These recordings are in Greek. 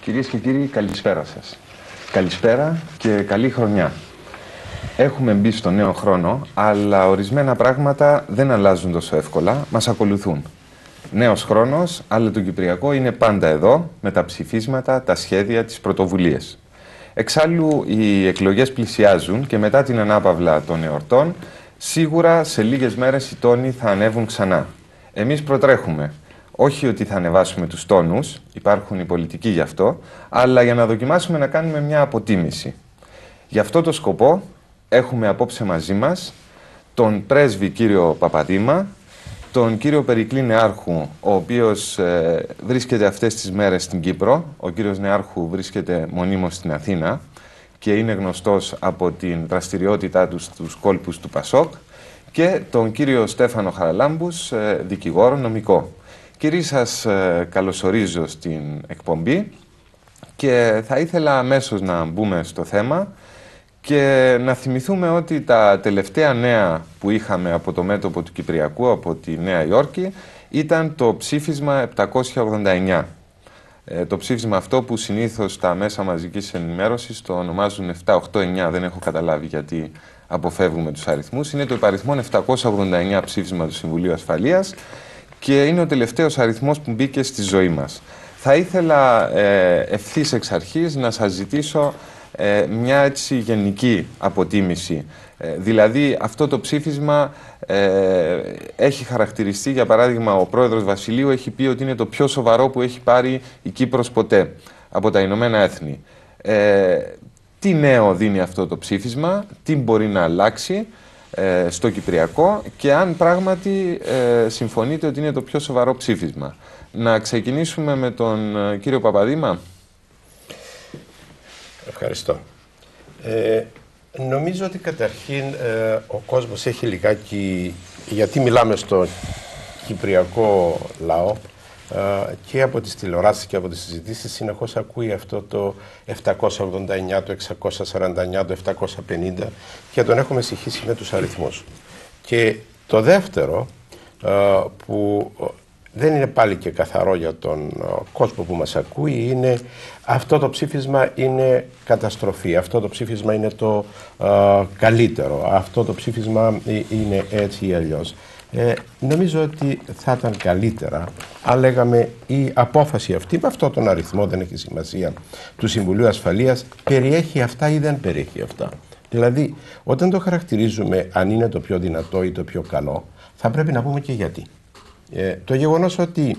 Κυρίες και κύριοι, καλησπέρα σας. Καλησπέρα και καλή χρονιά. Έχουμε μπει στο νέο χρόνο, αλλά ορισμένα πράγματα δεν αλλάζουν τόσο εύκολα, μας ακολουθούν. Νέος χρόνος, αλλά το Κυπριακό είναι πάντα εδώ, με τα ψηφίσματα, τα σχέδια, τις πρωτοβουλίες. Εξάλλου, οι εκλογές πλησιάζουν και μετά την ανάπαυλα των εορτών, σίγουρα σε λίγες μέρες οι τόνοι θα ανέβουν ξανά. Εμείς προτρέχουμε. Όχι ότι θα ανεβάσουμε τους τόνους, υπάρχουν οι πολιτικοί γι' αυτό, αλλά για να δοκιμάσουμε να κάνουμε μια αποτίμηση. Γι' αυτό το σκοπό έχουμε απόψε μαζί μας τον πρέσβη κύριο Παπαδήμα, τον κύριο Περικλή Νεάρχου, ο οποίος βρίσκεται αυτές τις μέρες στην Κύπρο. Ο κύριος Νεάρχου βρίσκεται μονίμως στην Αθήνα και είναι γνωστός από την δραστηριότητά του στους κόλπους του Πασόκ, και τον κύριο Στέφανο Χαραλάμπους, δικηγόρο νομικό. Κύριοι, σας καλωσορίζω στην εκπομπή και θα ήθελα αμέσως να μπούμε στο θέμα και να θυμηθούμε ότι τα τελευταία νέα που είχαμε από το μέτωπο του Κυπριακού, από τη Νέα Υόρκη, ήταν το ψήφισμα 789. Το ψήφισμα αυτό που συνήθως τα μέσα μαζικής ενημέρωσης το ονομάζουν 789, δεν έχω καταλάβει γιατί αποφεύγουμε τους αριθμούς. Είναι το υπαριθμόν 789 ψήφισμα του Συμβουλίου Ασφαλείας και είναι ο τελευταίος αριθμός που μπήκε στη ζωή μας. Θα ήθελα ευθύς εξ αρχής να σας ζητήσω μια έτσι γενική αποτίμηση. Δηλαδή αυτό το ψήφισμα έχει χαρακτηριστεί, για παράδειγμα ο πρόεδρος Βασιλείου έχει πει ότι είναι το πιο σοβαρό που έχει πάρει η Κύπρος ποτέ από τα Ηνωμένα Έθνη. Τι νέο δίνει αυτό το ψήφισμα, τι μπορεί να αλλάξει στο Κυπριακό και αν πράγματι συμφωνείτε ότι είναι το πιο σοβαρό ψήφισμα. Να ξεκινήσουμε με τον κύριο Παπαδήμα. Ευχαριστώ. Νομίζω ότι καταρχήν ο κόσμος έχει λιγάκι, γιατί μιλάμε στο κυπριακό λαό και από τις τηλεοράσεις και από τις συζητήσεις συνεχώς ακούει αυτό το 789, το 649, το 750 και τον έχουμε συγχύσει με τους αριθμούς. Και το δεύτερο που δεν είναι πάλι και καθαρό για τον κόσμο που μας ακούει είναι αυτό το ψήφισμα είναι καταστροφή, αυτό το ψήφισμα είναι το καλύτερο, αυτό το ψήφισμα είναι έτσι ή αλλιώς. Νομίζω ότι θα ήταν καλύτερα αν λέγαμε η απόφαση αυτή με αυτόν τον αριθμό, δεν έχει σημασία, του Συμβουλίου Ασφαλείας περιέχει αυτά ή δεν περιέχει αυτά. Δηλαδή όταν το χαρακτηρίζουμε αν είναι το πιο δυνατό ή το πιο καλό θα πρέπει να πούμε και γιατί. Το γεγονός ότι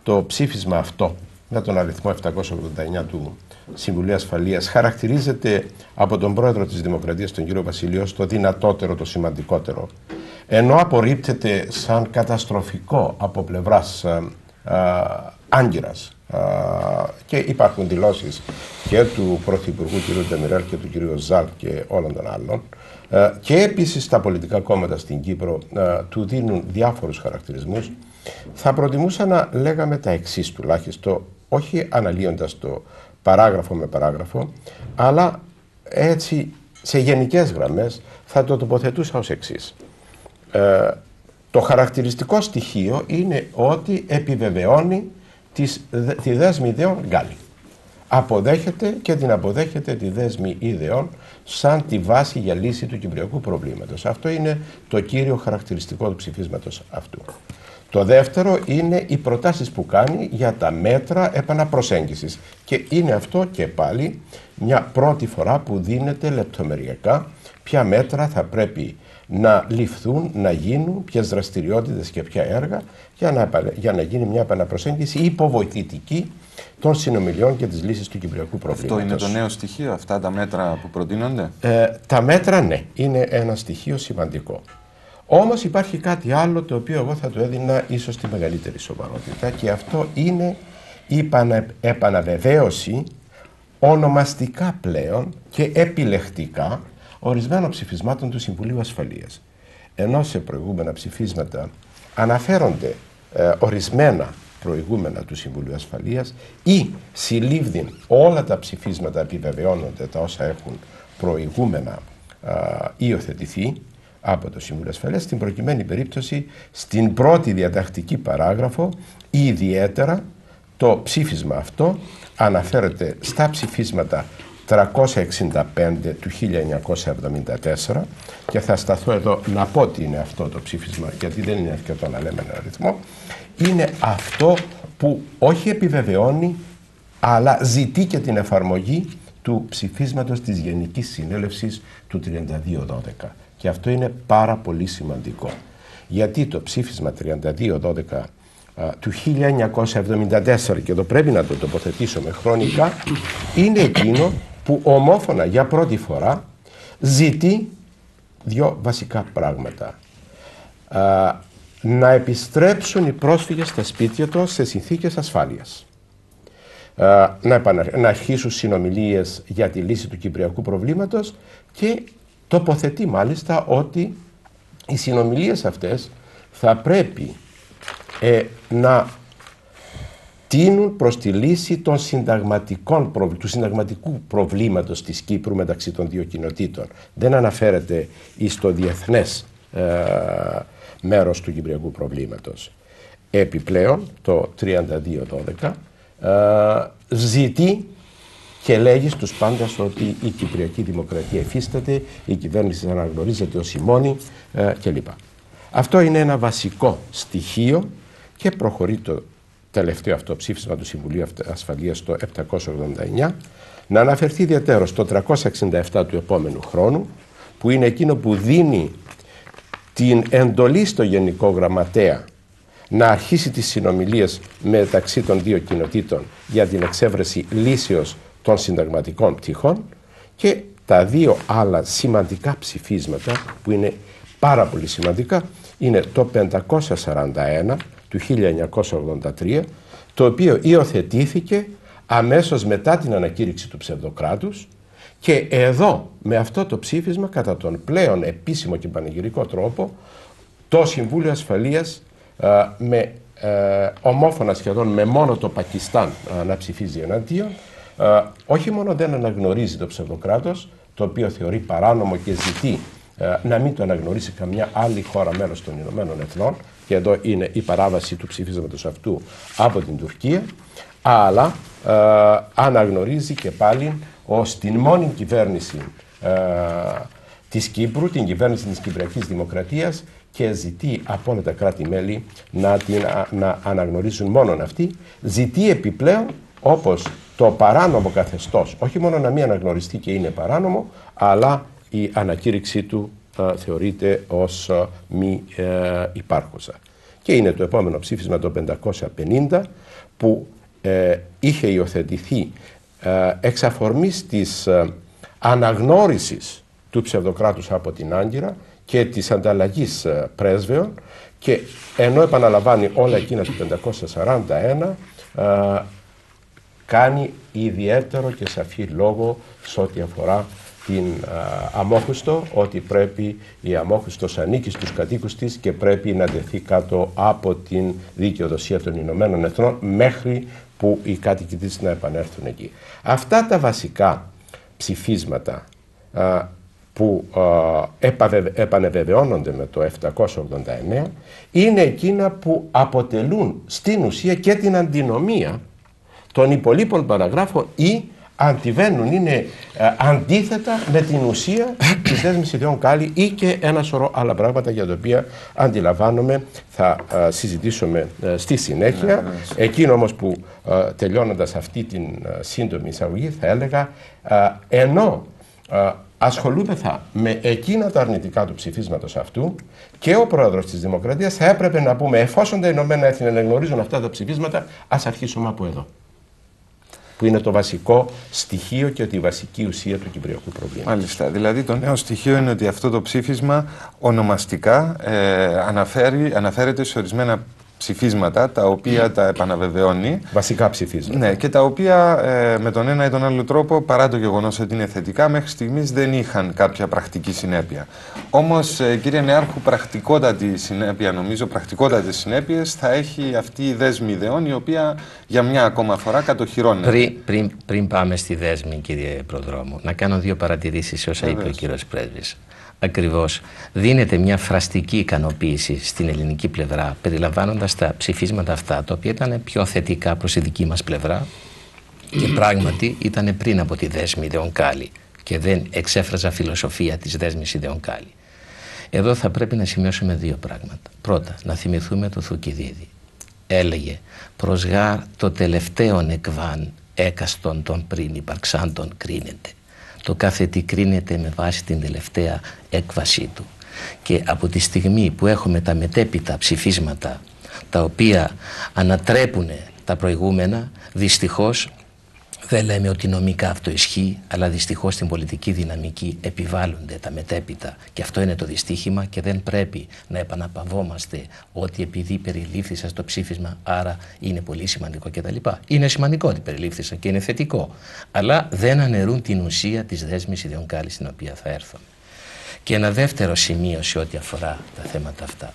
το ψήφισμα αυτό με τον αριθμό 789 του Συμβουλίου Ασφαλείας χαρακτηρίζεται από τον πρόεδρο της Δημοκρατίας, τον κύριο Βασιλείο, ως το δυνατότερο, το σημαντικότερο, ενώ απορρίπτεται σαν καταστροφικό από πλευράς Άγκυρας και υπάρχουν δηλώσεις και του Πρωθυπουργού κ. Ντεμιρέλ και του κ. Ζαλ και όλων των άλλων και επίσης τα πολιτικά κόμματα στην Κύπρο του δίνουν διάφορους χαρακτηρισμούς, θα προτιμούσα να λέγαμε τα εξής τουλάχιστον, όχι αναλύοντας το παράγραφο με παράγραφο, αλλά έτσι σε γενικές γραμμές θα το τοποθετούσα ως εξής. Το χαρακτηριστικό στοιχείο είναι ότι επιβεβαιώνει τη δέσμη ιδεών Γκάλι. Αποδέχεται και την αποδέχεται τη δέσμη ιδεών σαν τη βάση για λύση του κυπριακού προβλήματος. Αυτό είναι το κύριο χαρακτηριστικό του ψηφίσματος αυτού. Το δεύτερο είναι οι προτάσεις που κάνει για τα μέτρα επαναπροσέγγισης. Και είναι αυτό και πάλι μια πρώτη φορά που δίνεται λεπτομεριακά ποια μέτρα θα πρέπει να ληφθούν, να γίνουν, ποιες δραστηριότητες και ποια έργα για να γίνει μια επαναπροσέγγιση υποβοηθητική των συνομιλιών και της λύσης του κυπριακού προβλήματος. Αυτό είναι το νέο στοιχείο, αυτά τα μέτρα που προτείνονται? Τα μέτρα ναι, είναι ένα στοιχείο σημαντικό. Όμως υπάρχει κάτι άλλο το οποίο εγώ θα το έδινα ίσως τη μεγαλύτερη σοβαρότητα και αυτό είναι η επαναβεβαίωση ονομαστικά πλέον και επιλεκτικά ορισμένων ψηφισμάτων του Συμβουλίου Ασφαλείας. Ενώ σε προηγούμενα ψηφίσματα αναφέρονται ορισμένα προηγούμενα του Συμβουλίου Ασφαλείας ή συλλήβδην όλα τα ψηφίσματα επιβεβαιώνονται τα όσα έχουν προηγούμενα υιοθετηθεί από το Συμβούλιο Ασφαλείας, στην προκειμένη περίπτωση στην πρώτη διατακτική παράγραφο ιδιαίτερα το ψήφισμα αυτό αναφέρεται στα ψηφίσματα 365 του 1974 και θα σταθώ εδώ να πω τι είναι αυτό το ψήφισμα, γιατί δεν είναι αρκετό να λέμε ένα αριθμό. Είναι αυτό που όχι επιβεβαιώνει, αλλά ζητεί και την εφαρμογή του ψηφίσματος της Γενικής Συνέλευσης του 3212. Και αυτό είναι πάρα πολύ σημαντικό. Γιατί το ψήφισμα 3212 του 1974, και εδώ πρέπει να το τοποθετήσουμε χρονικά, είναι εκείνο που ομόφωνα για πρώτη φορά ζητεί δύο βασικά πράγματα. Να επιστρέψουν οι πρόσφυγες στα σπίτια τους σε συνθήκες ασφάλειας. Να αρχίσουν συνομιλίες για τη λύση του κυπριακού προβλήματος και τοποθετεί μάλιστα ότι οι συνομιλίες αυτές θα πρέπει να τείνουν προς τη λύση των του συνταγματικού προβλήματος της Κύπρου μεταξύ των δύο κοινοτήτων. Δεν αναφέρεται στο διεθνές μέρος του κυπριακού προβλήματος. Επιπλέον, το 3212 ζητεί και λέγει στους πάντας ότι η Κυπριακή Δημοκρατία εφίσταται, η κυβέρνηση αναγνωρίζεται ως ημώνη κλπ. Αυτό είναι ένα βασικό στοιχείο και προχωρεί το τελευταίο αυτό ψήφισμα του Συμβουλίου Ασφαλείας το 789 να αναφερθεί ιδιαίτερα στο 367 του επόμενου χρόνου, που είναι εκείνο που δίνει την εντολή στο Γενικό Γραμματέα να αρχίσει τις συνομιλίες μεταξύ των δύο κοινοτήτων για την εξέβρεση λύσεως των συνταγματικών πτυχών, και τα δύο άλλα σημαντικά ψηφίσματα που είναι πάρα πολύ σημαντικά είναι το 541 του 1983, το οποίο υιοθετήθηκε αμέσως μετά την ανακήρυξη του ψευδοκράτους, και εδώ με αυτό το ψήφισμα κατά τον πλέον επίσημο και πανηγυρικό τρόπο το Συμβούλιο Ασφαλείας με ομόφωνα σχεδόν με μόνο το Πακιστάν να ψηφίζει εναντίον, όχι μόνο δεν αναγνωρίζει το ψευδοκράτος, το οποίο θεωρεί παράνομο και ζητεί να μην το αναγνωρίσει καμιά άλλη χώρα μέλος των Ηνωμένων Εθνών, και εδώ είναι η παράβαση του ψηφίσματος αυτού από την Τουρκία, αλλά αναγνωρίζει και πάλι ως την μόνη κυβέρνηση της Κύπρου, την κυβέρνηση της Κυπριακής Δημοκρατίας, και ζητεί από όλα τα κράτη-μέλη να αναγνωρίσουν μόνον αυτοί. Ζητεί επιπλέον, όπως το παράνομο καθεστώς, όχι μόνο να μην αναγνωριστεί και είναι παράνομο, αλλά η ανακήρυξή του θεωρείται ως μη υπάρχουσα. Και είναι το επόμενο ψήφισμα το 550 που είχε υιοθετηθεί εξ αφορμής της αναγνώρισης του ψευδοκράτους από την Άγκυρα και της ανταλλαγής πρέσβεων, και ενώ επαναλαμβάνει όλα εκείνα του 541, κάνει ιδιαίτερο και σαφή λόγο σε ό,τι αφορά την Αμόχωστο, ότι πρέπει η Αμόχωστος ανήκει στους κατοίκους της και πρέπει να τεθεί κάτω από την δικαιοδοσία των Ηνωμένων Εθνών μέχρι που οι κάτοικοι της να επανέλθουν εκεί. Αυτά τα βασικά ψηφίσματα που επανεβεβαιώνονται με το 789 είναι εκείνα που αποτελούν στην ουσία και την αντινομία των υπολείπων παραγράφων ή αντιβαίνουν, είναι αντίθετα με την ουσία της δέσμης ιδεών Κάλλη ή και ένα σωρό άλλα πράγματα για τα οποία αντιλαμβάνομαι θα συζητήσουμε στη συνέχεια. Εκείνο όμως που τελειώνοντας αυτή την σύντομη εισαγωγή θα έλεγα, ενώ ασχολούμεθα με εκείνα τα αρνητικά του ψηφίσματος αυτού, και ο πρόεδρος της Δημοκρατίας θα έπρεπε να πούμε, εφόσον τα Ηνωμένα Έθνη αναγνωρίζουν αυτά τα ψηφίσματα, ας αρχίσουμε από εδώ, που είναι το βασικό στοιχείο και τη βασική ουσία του κυπριακού προβλήματος. Μάλιστα. Δηλαδή το νέο στοιχείο είναι ότι αυτό το ψήφισμα ονομαστικά αναφέρεται σε ορισμένα ψηφίσματα, τα οποία τα επαναβεβαιώνει. Βασικά ψηφίσματα. Ναι, και τα οποία με τον ένα ή τον άλλο τρόπο, παρά το γεγονός ότι είναι θετικά, μέχρι στιγμής δεν είχαν κάποια πρακτική συνέπεια. Όμως, κύριε Νεάρχου, πρακτικότατη συνέπεια, νομίζω, πρακτικότατες συνέπειες θα έχει αυτή η δέσμη ιδεών, η οποία για μια ακόμα φορά κατοχυρώνεται. Πριν πάμε στη δέσμη, κύριε Προδρόμου, να κάνω δύο παρατηρήσεις σε όσα είπε ο κύριος Πρέσβης. Ακριβώς. Δίνεται μια φραστική ικανοποίηση στην ελληνική πλευρά, περιλαμβάνοντας τα ψηφίσματα αυτά, τα οποία ήταν πιο θετικά προς τη δική μας πλευρά και πράγματι ήταν πριν από τη δέσμη Ιδεογκάλη και δεν εξέφραζα φιλοσοφία της δέσμης Ιδεογκάλη. Εδώ θα πρέπει να σημειώσουμε δύο πράγματα. Πρώτα, να θυμηθούμε το Θουκυδίδη. Έλεγε «Προς γάρ το τελευταίον εκβάν έκαστον των πριν υπαρξάντων κρίνεται». Το κάθε τι κρίνεται με βάση την τελευταία έκβασή του. Και από τη στιγμή που έχουμε τα μετέπειτα ψηφίσματα τα οποία ανατρέπουν τα προηγούμενα, δυστυχώς δεν λέμε ότι νομικά αυτό ισχύει, αλλά δυστυχώς στην πολιτική δυναμική επιβάλλονται τα μετέπειτα και αυτό είναι το δυστύχημα και δεν πρέπει να επαναπαυόμαστε ότι επειδή περιλήφθησα στο ψήφισμα άρα είναι πολύ σημαντικό κτλ. Είναι σημαντικό ότι περιλήφθησα και είναι θετικό, αλλά δεν αναιρούν την ουσία της δέσμης Ιδεογκάλη στην οποία θα έρθω. Και ένα δεύτερο σημείο σε ό,τι αφορά τα θέματα αυτά.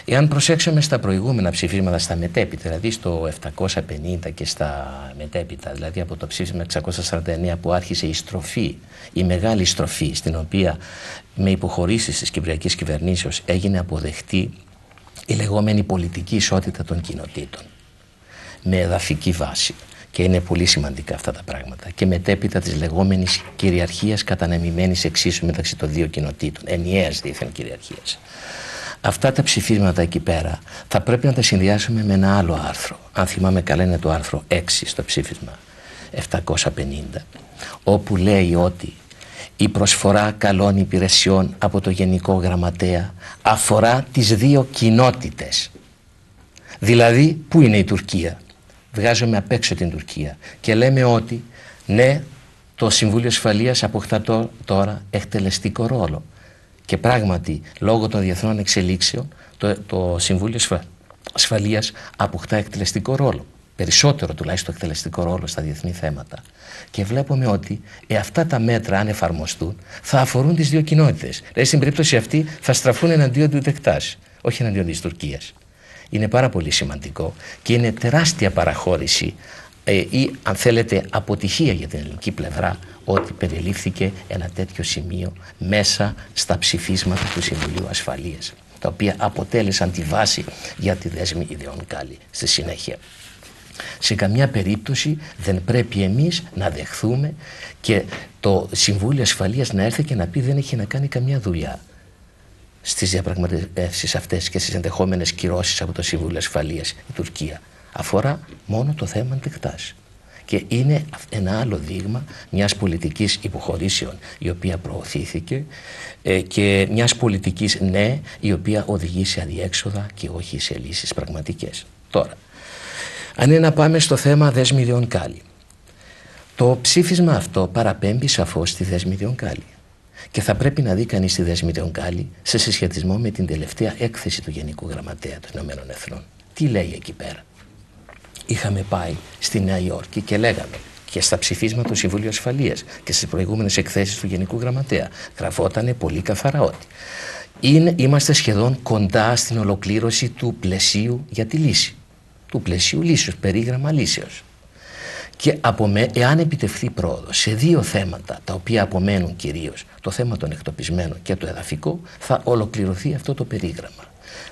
Εάν προσέξουμε στα προηγούμενα ψηφίσματα, στα μετέπειτα, δηλαδή στο 750 και στα μετέπειτα, δηλαδή από το ψήφισμα 649 που άρχισε η στροφή, η μεγάλη στροφή, στην οποία με υποχωρήσεις της κυπριακής κυβερνήσεως έγινε αποδεκτή η λεγόμενη πολιτική ισότητα των κοινοτήτων, με εδαφική βάση. Και είναι πολύ σημαντικά αυτά τα πράγματα. Και μετέπειτα της λεγόμενης κυριαρχίας κατανεμημένης εξίσου μεταξύ των δύο κοινοτήτων, ενιαίας δίθεν κυριαρχίας. Αυτά τα ψηφίσματα εκεί πέρα θα πρέπει να τα συνδυάσουμε με ένα άλλο άρθρο. Αν θυμάμαι καλά είναι το άρθρο 6 στο ψήφισμα 750, όπου λέει ότι η προσφορά καλών υπηρεσιών από το Γενικό Γραμματέα αφορά τις δύο κοινότητες. Δηλαδή, πού είναι η Τουρκία? Βγάζουμε απ' έξω την Τουρκία και λέμε ότι ναι, το Συμβούλιο Ασφαλείας αποκτά τώρα εκτελεστικό ρόλο. Και πράγματι, λόγω των διεθνών εξελίξεων, το Συμβούλιο Ασφαλείας αποκτά εκτελεστικό ρόλο. Περισσότερο τουλάχιστον εκτελεστικό ρόλο στα διεθνή θέματα. Και βλέπουμε ότι αυτά τα μέτρα, αν εφαρμοστούν, θα αφορούν τις δύο κοινότητες. Δηλαδή, στην περίπτωση αυτή θα στραφούν εναντίον του Τεκτάζ, όχι εναντίον της Τουρκίας. Είναι πάρα πολύ σημαντικό και είναι τεράστια παραχώρηση ή, αν θέλετε, αποτυχία για την ελληνική πλευρά ότι περιλήφθηκε ένα τέτοιο σημείο μέσα στα ψηφίσματα του Συμβουλίου Ασφαλείας, τα οποία αποτέλεσαν τη βάση για τη δέσμη Ιδεογκάλη στη συνέχεια. Σε καμιά περίπτωση δεν πρέπει εμείς να δεχθούμε και το Συμβούλιο Ασφαλείας να έρθει και να πει δεν έχει να κάνει καμιά δουλειά στις διαπραγματεύσεις αυτές και στις ενδεχόμενες κυρώσεις από το Συμβούλιο Ασφαλείας η Τουρκία. Αφορά μόνο το θέμα Τεκτάζ. Και είναι ένα άλλο δείγμα μιας πολιτικής υποχωρήσεων η οποία προωθήθηκε και μιας πολιτικής ναι η οποία οδηγεί σε αδιέξοδα και όχι σε λύσεις πραγματικές. Τώρα, αν είναι να πάμε στο θέμα δέσμη Ιδεογκάλη. Το ψήφισμα αυτό παραπέμπει σαφώς στη δέσμη Ιδεογκάλη. Και θα πρέπει να δει κανείς τη δέσμη Ιδεογκάλη σε συσχετισμό με την τελευταία έκθεση του Γενικού Γραμματέα των Ηνωμένων Εθνών. Τι λέει εκεί πέρα? Είχαμε πάει στη Νέα Υόρκη και λέγαμε και στα ψηφίσματα του Συμβουλίου Ασφαλείας και στις προηγούμενες εκθέσεις του Γενικού Γραμματέα γραφότανε πολύ καθαρά ότι είμαστε σχεδόν κοντά στην ολοκλήρωση του πλαισίου για τη λύση. Του πλαισίου λύσεως, περίγραμμα λύσεως. Και εάν επιτευχθεί πρόοδος σε δύο θέματα τα οποία απομένουν κυρίως, το θέμα των εκτοπισμένων και το εδαφικό, θα ολοκληρωθεί αυτό το περίγραμμα.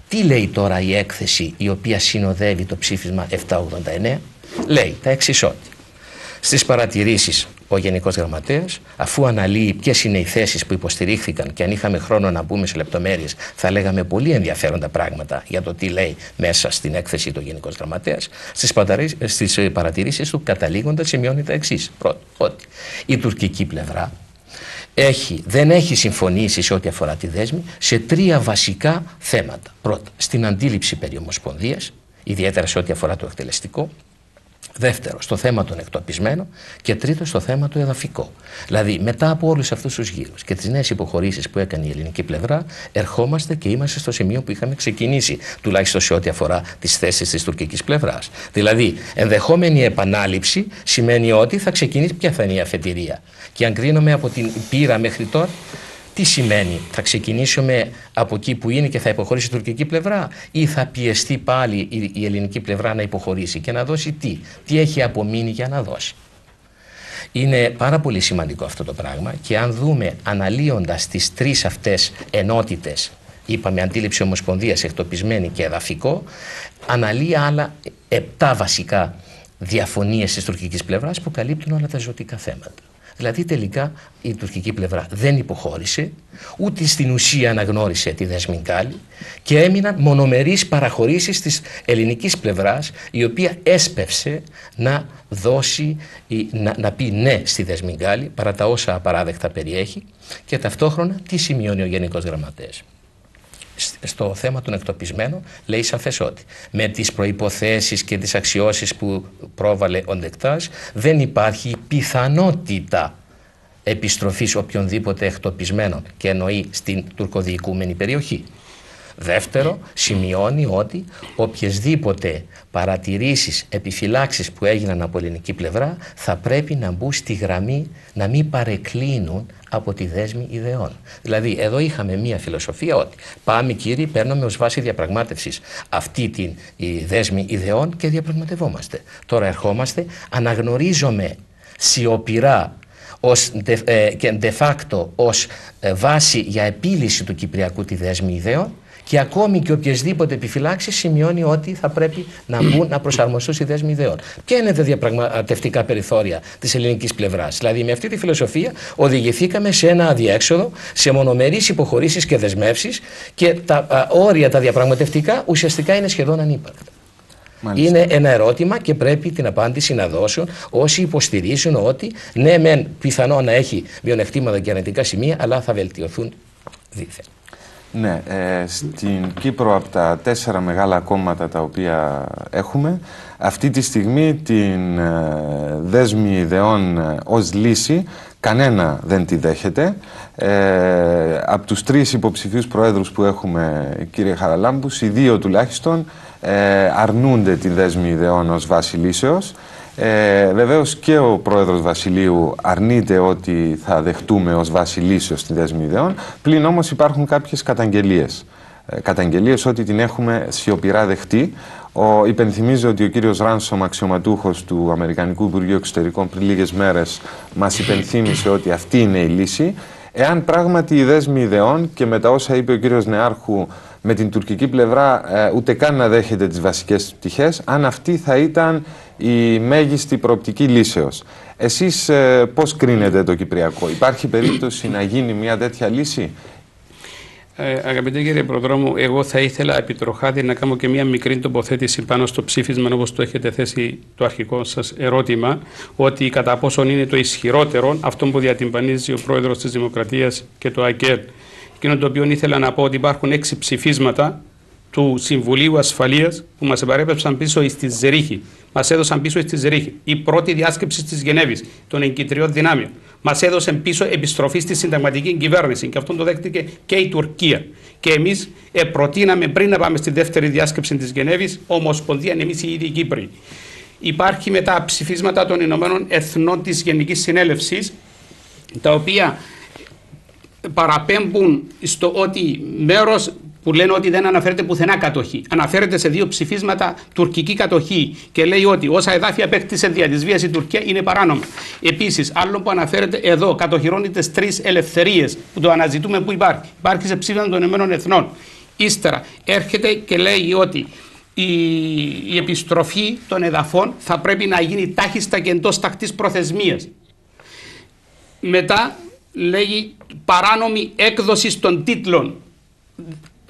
Τι λέει τώρα η έκθεση η οποία συνοδεύει το ψήφισμα 789? Λέει τα εξής ότι στις παρατηρήσεις ο Γενικός Γραμματέας, αφού αναλύει ποιες είναι οι θέσεις που υποστηρίχθηκαν και αν είχαμε χρόνο να μπούμε σε λεπτομέρειες θα λέγαμε πολύ ενδιαφέροντα πράγματα για το τι λέει μέσα στην έκθεση του Γενικός Γραμματέας, στις παρατηρήσεις του καταλήγοντας σημειώνει τα εξής. Πρώτον, ότι η τουρκική πλευρά δεν έχει συμφωνήσει σε ό,τι αφορά τη δέσμη σε τρία βασικά θέματα. Πρώτα, στην αντίληψη περί ομοσπονδίας, ιδιαίτερα σε ό,τι αφορά το εκτελεστικό. Δεύτερο, στο θέμα των εκτοπισμένων. Και τρίτο, στο θέμα το εδαφικό. Δηλαδή, μετά από όλους αυτούς τους γύρους και τις νέες υποχωρήσεις που έκανε η ελληνική πλευρά, ερχόμαστε και είμαστε στο σημείο που είχαμε ξεκινήσει, τουλάχιστον σε ό,τι αφορά τις θέσεις της τουρκικής πλευράς. Δηλαδή, ενδεχόμενη επανάληψη σημαίνει ότι θα ξεκινήσει ποια θα είναι η αφετηρία. Και αν κρίνουμε από την πείρα μέχρι τώρα, τι σημαίνει? Θα ξεκινήσουμε από εκεί που είναι και θα υποχωρήσει η τουρκική πλευρά ή θα πιεστεί πάλι η ελληνική πλευρά να υποχωρήσει και να δώσει τι έχει απομείνει για να δώσει? Είναι πάρα πολύ σημαντικό αυτό το πράγμα και αν δούμε αναλύοντας τις τρεις αυτές ενότητες, είπαμε αντίληψη ομοσπονδίας, εκτοπισμένη και εδαφικό, αναλύει άλλα 7 βασικά διαφωνίες της τουρκικής πλευράς που καλύπτουν όλα τα ζωτικά θέματα. Δηλαδή τελικά η τουρκική πλευρά δεν υποχώρησε, ούτε στην ουσία αναγνώρισε τη δέσμη Γκάλι και έμειναν μονομερείς παραχωρήσεις της ελληνικής πλευράς, η οποία έσπευσε να δώσει, να πει ναι στη δέσμη Γκάλι παρά τα όσα απαράδεκτα περιέχει, και ταυτόχρονα τι σημειώνει ο Γενικός Γραμματέας. Στο θέμα των εκτοπισμένων λέει σαφές ότι με τις προϋποθέσεις και τις αξιώσεις που πρόβαλε ο Ντεκτάζ δεν υπάρχει πιθανότητα επιστροφής οποιονδήποτε εκτοπισμένων, και εννοεί στην τουρκοδιοικούμενη περιοχή. Δεύτερο, σημειώνει ότι οποιασδήποτε παρατηρήσεις, επιφυλάξεις που έγιναν από ελληνική πλευρά θα πρέπει να μπουν στη γραμμή, να μην παρεκκλίνουν από τη δέσμη ιδεών. Δηλαδή εδώ είχαμε μία φιλοσοφία ότι πάμε κύριοι, παίρνουμε ως βάση διαπραγμάτευσης αυτή τη δέσμη ιδεών και διαπραγματευόμαστε. Τώρα ερχόμαστε, αναγνωρίζομαι σιωπηρά και de facto ως βάση για επίλυση του Κυπριακού τη δέσμη ιδεών, και ακόμη και οποιασδήποτε επιφυλάξεις σημειώνει ότι θα πρέπει να μπουν να προσαρμοστούν στη δέσμη ιδεών. Ποια είναι τα διαπραγματευτικά περιθώρια της ελληνικής πλευράς? Δηλαδή με αυτή τη φιλοσοφία οδηγηθήκαμε σε ένα αδιέξοδο, σε μονομερείς υποχωρήσεις και δεσμεύσεις, και τα όρια τα διαπραγματευτικά ουσιαστικά είναι σχεδόν ανύπαρκτα. Μάλιστα. Είναι ένα ερώτημα και πρέπει την απάντηση να δώσουν όσοι υποστηρίζουν ότι ναι μεν πιθανό να έχει μειονεκτήματα και αρνητικά σημεία, αλλά θα βελτιωθούν δίθεν. Ναι, στην Κύπρο από τα 4 μεγάλα κόμματα τα οποία έχουμε, αυτή τη στιγμή την δέσμη ιδεών ως λύση κανένα δεν τη δέχεται. Από τους 3 υποψηφίους προέδρους που έχουμε, κύριε Χαραλάμπους, οι 2 τουλάχιστον αρνούνται τη δέσμη ιδεών ως βάση λύσεως. Βεβαίως και ο πρόεδρος Βασιλείου αρνείται ότι θα δεχτούμε ως βάση λύσεως τη δέσμη ιδεών, πλην όμως υπάρχουν κάποιες καταγγελίες. Καταγγελίες ότι την έχουμε σιωπηρά δεχτεί. Υπενθυμίζω ότι ο κύριος Ράνσομ, αξιωματούχος του Αμερικανικού Υπουργείου Εξωτερικών, πριν λίγες μέρες μας υπενθύμησε ότι αυτή είναι η λύση. Εάν πράγματι η δέσμη ιδεών, και με τα όσα είπε ο κύριος Νεάρχου, με την τουρκική πλευρά ούτε καν να δέχεται τις βασικές πτυχές, αν αυτή θα ήταν η μέγιστη προοπτική λύσεως. Εσείς πώς κρίνετε το Κυπριακό? Υπάρχει περίπτωση να γίνει μια τέτοια λύση? Αγαπητέ κύριε Προδρόμου, εγώ θα ήθελα επιτροχάτη να κάνω και μια μικρή τοποθέτηση πάνω στο ψήφισμα, όπως το έχετε θέσει το αρχικό σας ερώτημα, ότι κατά πόσον είναι το ισχυρότερο αυτό που διατυμπανίζει ο πρόεδρος της Δημοκρατίας και το ΑΚΕΛ. Εκείνο το οποίο ήθελα να πω ότι υπάρχουν 6 ψηφίσματα του Συμβουλίου Ασφαλείας που μας επαρέπεψαν πίσω στη Ζερίχη. Μας έδωσαν πίσω στη Ζερίχη. Η πρώτη διάσκεψη της Γενέβης των εγκυτριών δυνάμεων. Μας έδωσε πίσω επιστροφή στη συνταγματική κυβέρνηση, και αυτό το δέχτηκε και η Τουρκία. Και εμείς προτείναμε πριν να πάμε στη δεύτερη διάσκεψη της Γενέβης, Ομοσπονδία, εμείς οι ίδιοι Κύπροι. Υπάρχει μετά ψηφίσματα των Ηνωμένων Εθνών της Γενικής Συνέλευσης, τα οποία παραπέμπουν στο ότι μέρος που λένε ότι δεν αναφέρεται πουθενά κατοχή. Αναφέρεται σε 2 ψηφίσματα τουρκική κατοχή και λέει ότι όσα εδάφια απέκτησε δια της βίας η Τουρκία είναι παράνομα. Επίσης, άλλο που αναφέρεται εδώ, κατοχυρώνει τις 3 ελευθερίες που το αναζητούμε που υπάρχει. Υπάρχει σε ψήφισμα των Ηνωμένων Εθνών. Ύστερα έρχεται και λέει ότι η επιστροφή των εδαφών θα πρέπει να γίνει τάχιστα και εντός τακτής προθεσμίας. Μετά λέγει παράνομη έκδοση των τίτλων.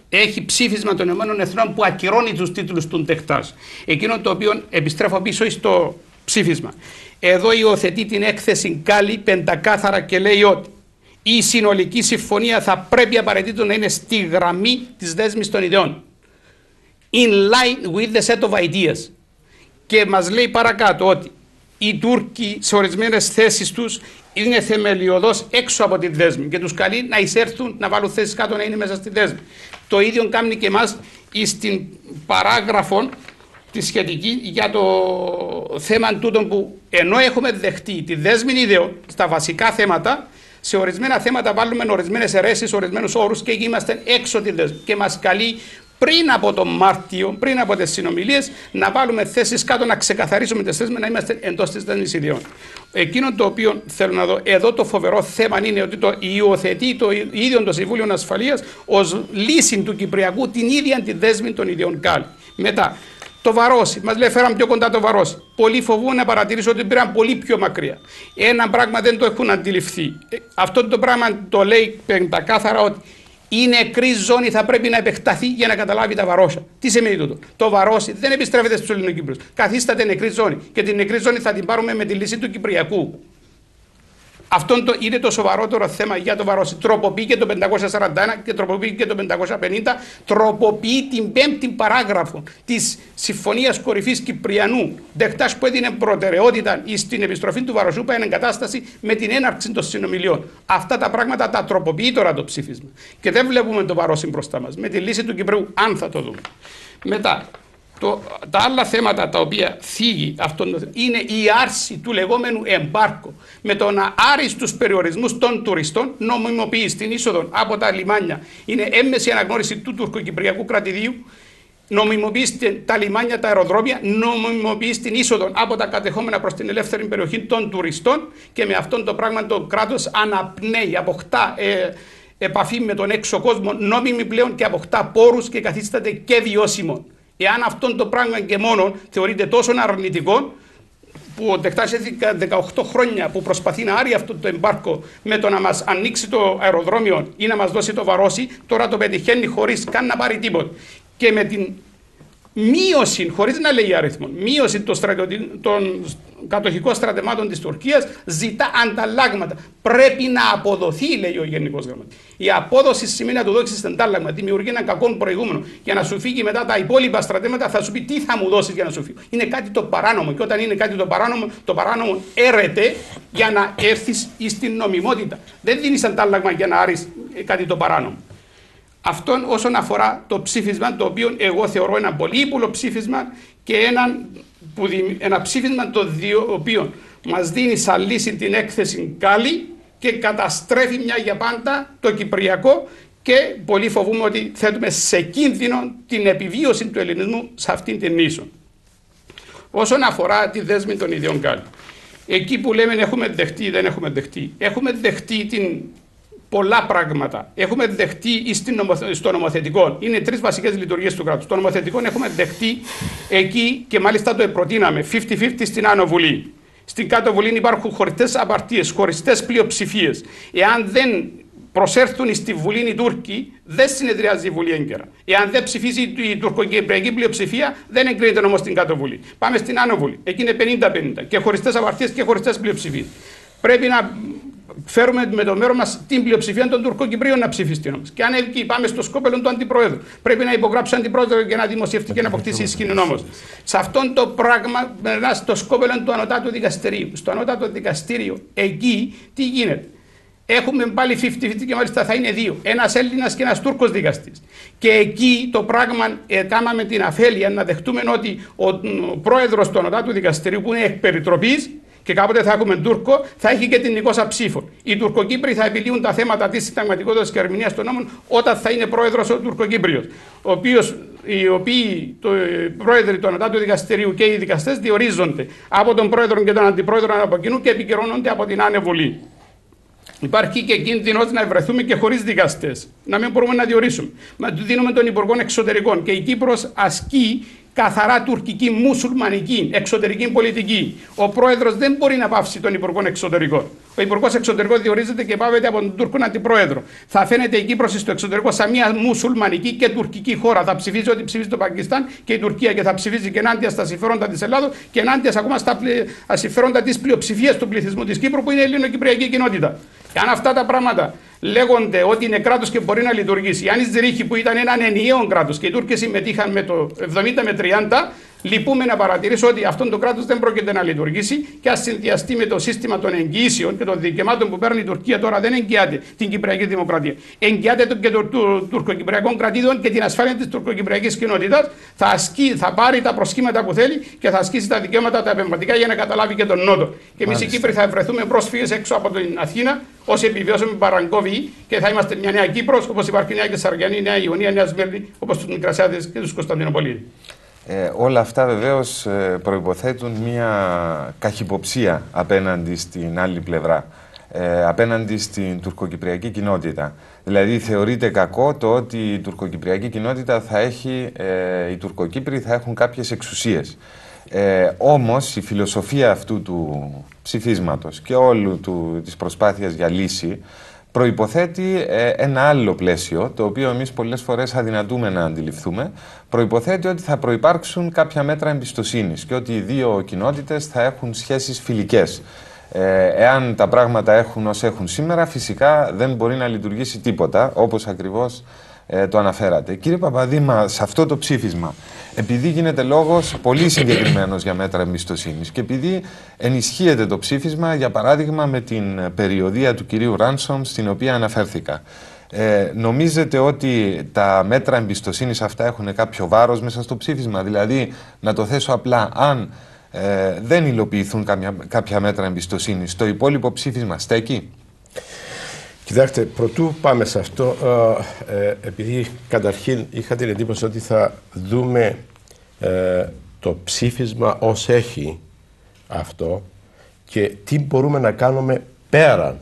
Έχει ψήφισμα των Ηνωμένων Εθνών που ακυρώνει τους τίτλους του Ντεκτάζ. Εκείνο το οποίο επιστρέφω πίσω στο ψήφισμα. Εδώ υιοθετεί την έκθεση Γκάλι πεντακάθαρα και λέει ότι η συνολική συμφωνία θα πρέπει απαραίτητο να είναι στη γραμμή της δέσμης των ιδεών. In line with the set of ideas. Και μας λέει παρακάτω ότι οι Τούρκοι σε ορισμένες θέσεις τους είναι θεμελιωδώς έξω από τη δέσμη και τους καλεί να εισέρθουν, να βάλουν θέσεις κάτω, να είναι μέσα στη δέσμη. Το ίδιο κάνει και εμάς στην παράγραφο τη σχετική για το θέμα τούτο που ενώ έχουμε δεχτεί τη δέσμη ιδεών στα βασικά θέματα, σε ορισμένα θέματα βάλουμε ορισμένες αιρέσεις, ορισμένους όρους και εκεί είμαστε έξω τη δέσμη και μας καλεί πριν από τον Μάρτιο, πριν από τις συνομιλίες, να βάλουμε θέσεις κάτω, να ξεκαθαρίσουμε τις θέσεις, να είμαστε εντός της δέσμης ιδιών. Εκείνο το οποίο θέλω να δω, εδώ το φοβερό θέμα είναι ότι το υιοθετεί το ίδιο το Συμβούλιο Ασφαλείας ως λύση του Κυπριακού την ίδια τη δέσμη των ιδιών Γκάλι. Μετά, το Βαρόσι, μας λέει φέραμε πιο κοντά το Βαρόσι. Πολλοί φοβούν να παρατηρήσουν ότι πήραν πολύ πιο μακριά. Ένα πράγμα δεν το έχουν αντιληφθεί. Αυτό το πράγμα το λέει πεντακάθαρα ότι η νεκρή ζώνη θα πρέπει να επεκταθεί για να καταλάβει τα Βαρόσια. Τι σημαίνει τούτο? Το Βαρόσι δεν επιστρέφεται στους Ελληνοκύπριους. Καθίσταται νεκρή ζώνη. Και την νεκρή ζώνη θα την πάρουμε με τη λύση του Κυπριακού. Αυτό είναι το σοβαρότερο θέμα για το Βαρόσι. Τροποποιεί και το 541 και τροποποιεί και το 550. Τροποποιεί την 5η παράγραφο της Συμφωνίας Κορυφής Κυπριανού. Δεκτάς που έδινε προτεραιότητα στην επιστροφή του Βαροσιού πάει εγκατάσταση με την έναρξη των συνομιλιών. Αυτά τα πράγματα τα τροποποιεί τώρα το ψήφισμα. Και δεν βλέπουμε το Βαρόσι μπροστά μας. Με τη λύση του Κυπρίου, αν θα το δούμε. Μετά. Τα άλλα θέματα τα οποία θίγει είναι η άρση του λεγόμενου εμπάρκου. Με το να άρει στους περιορισμούς των τουριστών, νομιμοποιεί την είσοδο από τα λιμάνια. Είναι έμμεση αναγνώριση του τουρκοκυπριακού κρατηδίου. Νομιμοποιεί τα λιμάνια, τα αεροδρόμια. Νομιμοποιεί την είσοδο από τα κατεχόμενα προς την ελεύθερη περιοχή των τουριστών. Και με αυτόν το πράγμα το κράτος αναπνέει, αποκτά επαφή με τον έξω κόσμο, νόμιμη πλέον και αποκτά πόρους και καθίσταται και βιώσιμο. Εάν αυτό το πράγμα και μόνο θεωρείται τόσο αρνητικό, που ο Δεκτάς 18 χρόνια που προσπαθεί να άρει αυτό το εμπάρκο με το να μας ανοίξει το αεροδρόμιο ή να μας δώσει το Βαρόσι, τώρα το πετυχαίνει χωρίς καν να πάρει τίποτα. Και με την μείωση, χωρίς να λέει αριθμό, μείωση των κατοχικών στρατευμάτων της Τουρκίας, ζητά ανταλλάγματα. Πρέπει να αποδοθεί, λέει ο Γενικός Γραμματέας. Η απόδοση σημαίνει να του δώσεις αντάλλαγμα. Δημιουργεί έναν κακό προηγούμενο. Για να σου φύγει μετά τα υπόλοιπα στρατεύματα, θα σου πει τι θα μου δώσεις για να σου φύγει. Είναι κάτι το παράνομο. Και όταν είναι κάτι το παράνομο έρεται για να έρθεις στην νομιμότητα. Δεν δίνεις αντάλλαγμα για να άρεις κάτι το παράνομο. Αυτόν όσον αφορά το ψήφισμα, το οποίο εγώ θεωρώ ένα πολύ ύπουλο ψήφισμα και ένα ψήφισμα το οποίο μας δίνει σαν λύση την έκθεση Γκάλι και καταστρέφει μια για πάντα το Κυπριακό και πολύ φοβούμαι ότι θέτουμε σε κίνδυνο την επιβίωση του ελληνισμού σε αυτήν την νήσο. Όσον αφορά τη δέσμη των ιδιών Γκάλι, εκεί που λέμε έχουμε δεχτεί ή δεν έχουμε δεχτεί, έχουμε δεχτεί πολλά πράγματα. Έχουμε δεχτεί στο νομοθετικό. Είναι τρεις βασικές λειτουργίες του κράτους. Στο νομοθετικό έχουμε δεχτεί εκεί και μάλιστα το προτείναμε 50-50 στην Άνω Βουλή. Στην Κάτω Βουλή υπάρχουν χωριστές απαρτίες, χωριστές πλειοψηφίες. Εάν δεν προσέρθουν στη Βουλή οι Τούρκοι, δεν συνεδριάζει η Βουλή έγκαιρα. Εάν δεν ψηφίσει η τουρκοκυπριακή πλειοψηφία, δεν εγκρίνεται όμως στην Κάτω Βουλή. Πάμε στην Άνω Βουλή. Εκεί είναι 50-50 και χωριστές απαρτίες και χωριστές πλειοψηφίες. Πρέπει να φέρουμε με το μέρο μας την πλειοψηφία των Τουρκοκυπρίων να ψηφιστεί όμως. Και αν εκεί πάμε στο σκόπελο του Αντιπροέδρου, πρέπει να υπογράψει ο Αντιπρόεδρο για να δημοσιευτεί και να αποκτήσει ισχύ νόμος. Σε αυτόν το πράγμα περνά στο σκόπελο του Ανωτάτου Δικαστηρίου. Στο Ανώτατο Δικαστήριο, εκεί τι γίνεται? Έχουμε πάλι 50-50 και μάλιστα θα είναι δύο. Ένας Έλληνας και ένας Τούρκος δικαστής. Και εκεί το πράγμα κάναμε την αφέλεια να δεχτούμε ότι ο πρόεδρος του Ανωτάτου Δικαστηρίου, που είναι εκ περιτροπής, και κάποτε θα έχουμε Τούρκο, θα έχει και την 20 ψήφων. Οι Τουρκοκύπριοι θα επιλύουν τα θέματα της συνταγματικότητας και ερμηνείας των νόμων όταν θα είναι πρόεδρος ο Τουρκοκύπριος. Οι οποίοι πρόεδροι του Ανωτάτου Δικαστηρίου και οι δικαστές διορίζονται από τον πρόεδρο και τον αντιπρόεδρο από κοινού και επικυρώνονται από την Άνε Βουλή. Υπάρχει και κίνδυνος να βρεθούμε και χωρίς δικαστές, να μην μπορούμε να διορίσουμε. Μα του δίνουμε των Υπουργών Εξωτερικών και η Κύπρος ασκεί καθαρά τουρκική, μουσουλμανική, εξωτερική πολιτική. Ο πρόεδρος δεν μπορεί να πάυσει τον Υπουργό Εξωτερικών. Ο Υπουργός Εξωτερικών διορίζεται και πάβεται από τον Τούρκο αντιπρόεδρο. Θα φαίνεται η Κύπρος στο εξωτερικό σαν μια μουσουλμανική και τουρκική χώρα. Θα ψηφίζει ό,τι ψηφίζει το Πακιστάν και η Τουρκία και θα ψηφίζει και ενάντια στα συμφέροντα της Ελλάδος και ενάντια ακόμα στα συμφέροντα της πλειοψηφίας του πληθυσμού της Κύπρου που είναι η ελληνοκυπριακή κοινότητα. Και αν αυτά τα πράγματα λέγονται ότι είναι κράτος και μπορεί να λειτουργήσει, αν η Ζηρίχη που ήταν έναν ενιαίο κράτος και οι Τούρκοι συμμετείχαν με το 70 με 30, Λυπούμε να παρατηρήσω ότι αυτό το κράτος δεν πρόκειται να λειτουργήσει και ας συνδυαστεί με το σύστημα των εγγυήσεων και των δικαιωμάτων που παίρνει η Τουρκία τώρα, δεν εγγυάται την Κυπριακή Δημοκρατία. Εγγυάται και των τουρκοκυπριακών κρατήδων και την ασφάλεια της τουρκοκυπριακής κοινότητας. Θα πάρει τα προσχήματα που θέλει και θα ασκήσει τα δικαιώματα τα επεμβατικά για να καταλάβει και τον Νότο. Και εμείς οι Κύπροι θα βρεθούμε πρόσφυγες έξω από την Αθήνα όσοι επιβιώσουμε παραγκόβιοι και θα είμαστε μια νέα Κύπρος, όπως υπάρχει Νέα Κεσαριανή, Νέα Ιωνία, Νέα Σμύρνη, όπως τους Μικρασιάτες και τους Κωνσταντινοπολίτες. Όλα αυτά βεβαίως προϋποθέτουν μια καχυποψία απέναντι στην άλλη πλευρά, απέναντι στην τουρκοκυπριακή κοινότητα. Δηλαδή θεωρείται κακό το ότι η τουρκοκυπριακή κοινότητα θα έχει, οι Τουρκοκύπροι θα έχουν κάποιες εξουσίες. Όμως η φιλοσοφία αυτού του ψηφίσματος και όλου της προσπάθειας για λύση προϋποθέτει ένα άλλο πλαίσιο, το οποίο εμείς πολλές φορές αδυνατούμε να αντιληφθούμε. Προϋποθέτει ότι θα προϋπάρξουν κάποια μέτρα εμπιστοσύνης και ότι οι δύο κοινότητες θα έχουν σχέσεις φιλικές. Εάν τα πράγματα έχουν ως έχουν σήμερα, φυσικά δεν μπορεί να λειτουργήσει τίποτα, όπως ακριβώς το αναφέρατε. Κύριε Παπαδήμα, σε αυτό το ψήφισμα, επειδή γίνεται λόγος πολύ συγκεκριμένος για μέτρα εμπιστοσύνης και επειδή ενισχύεται το ψήφισμα, για παράδειγμα, με την περιοδεία του κυρίου Ράνσομ, στην οποία αναφέρθηκα, νομίζετε ότι τα μέτρα εμπιστοσύνης αυτά έχουν κάποιο βάρος μέσα στο ψήφισμα? Δηλαδή, να το θέσω απλά, αν δεν υλοποιηθούν κάποια μέτρα εμπιστοσύνης, το υπόλοιπο ψήφισμα στέκει? Κοιτάξτε, πρωτού πάμε σε αυτό, επειδή καταρχήν είχα την εντύπωση ότι θα δούμε το ψήφισμα ως έχει αυτό και τι μπορούμε να κάνουμε πέραν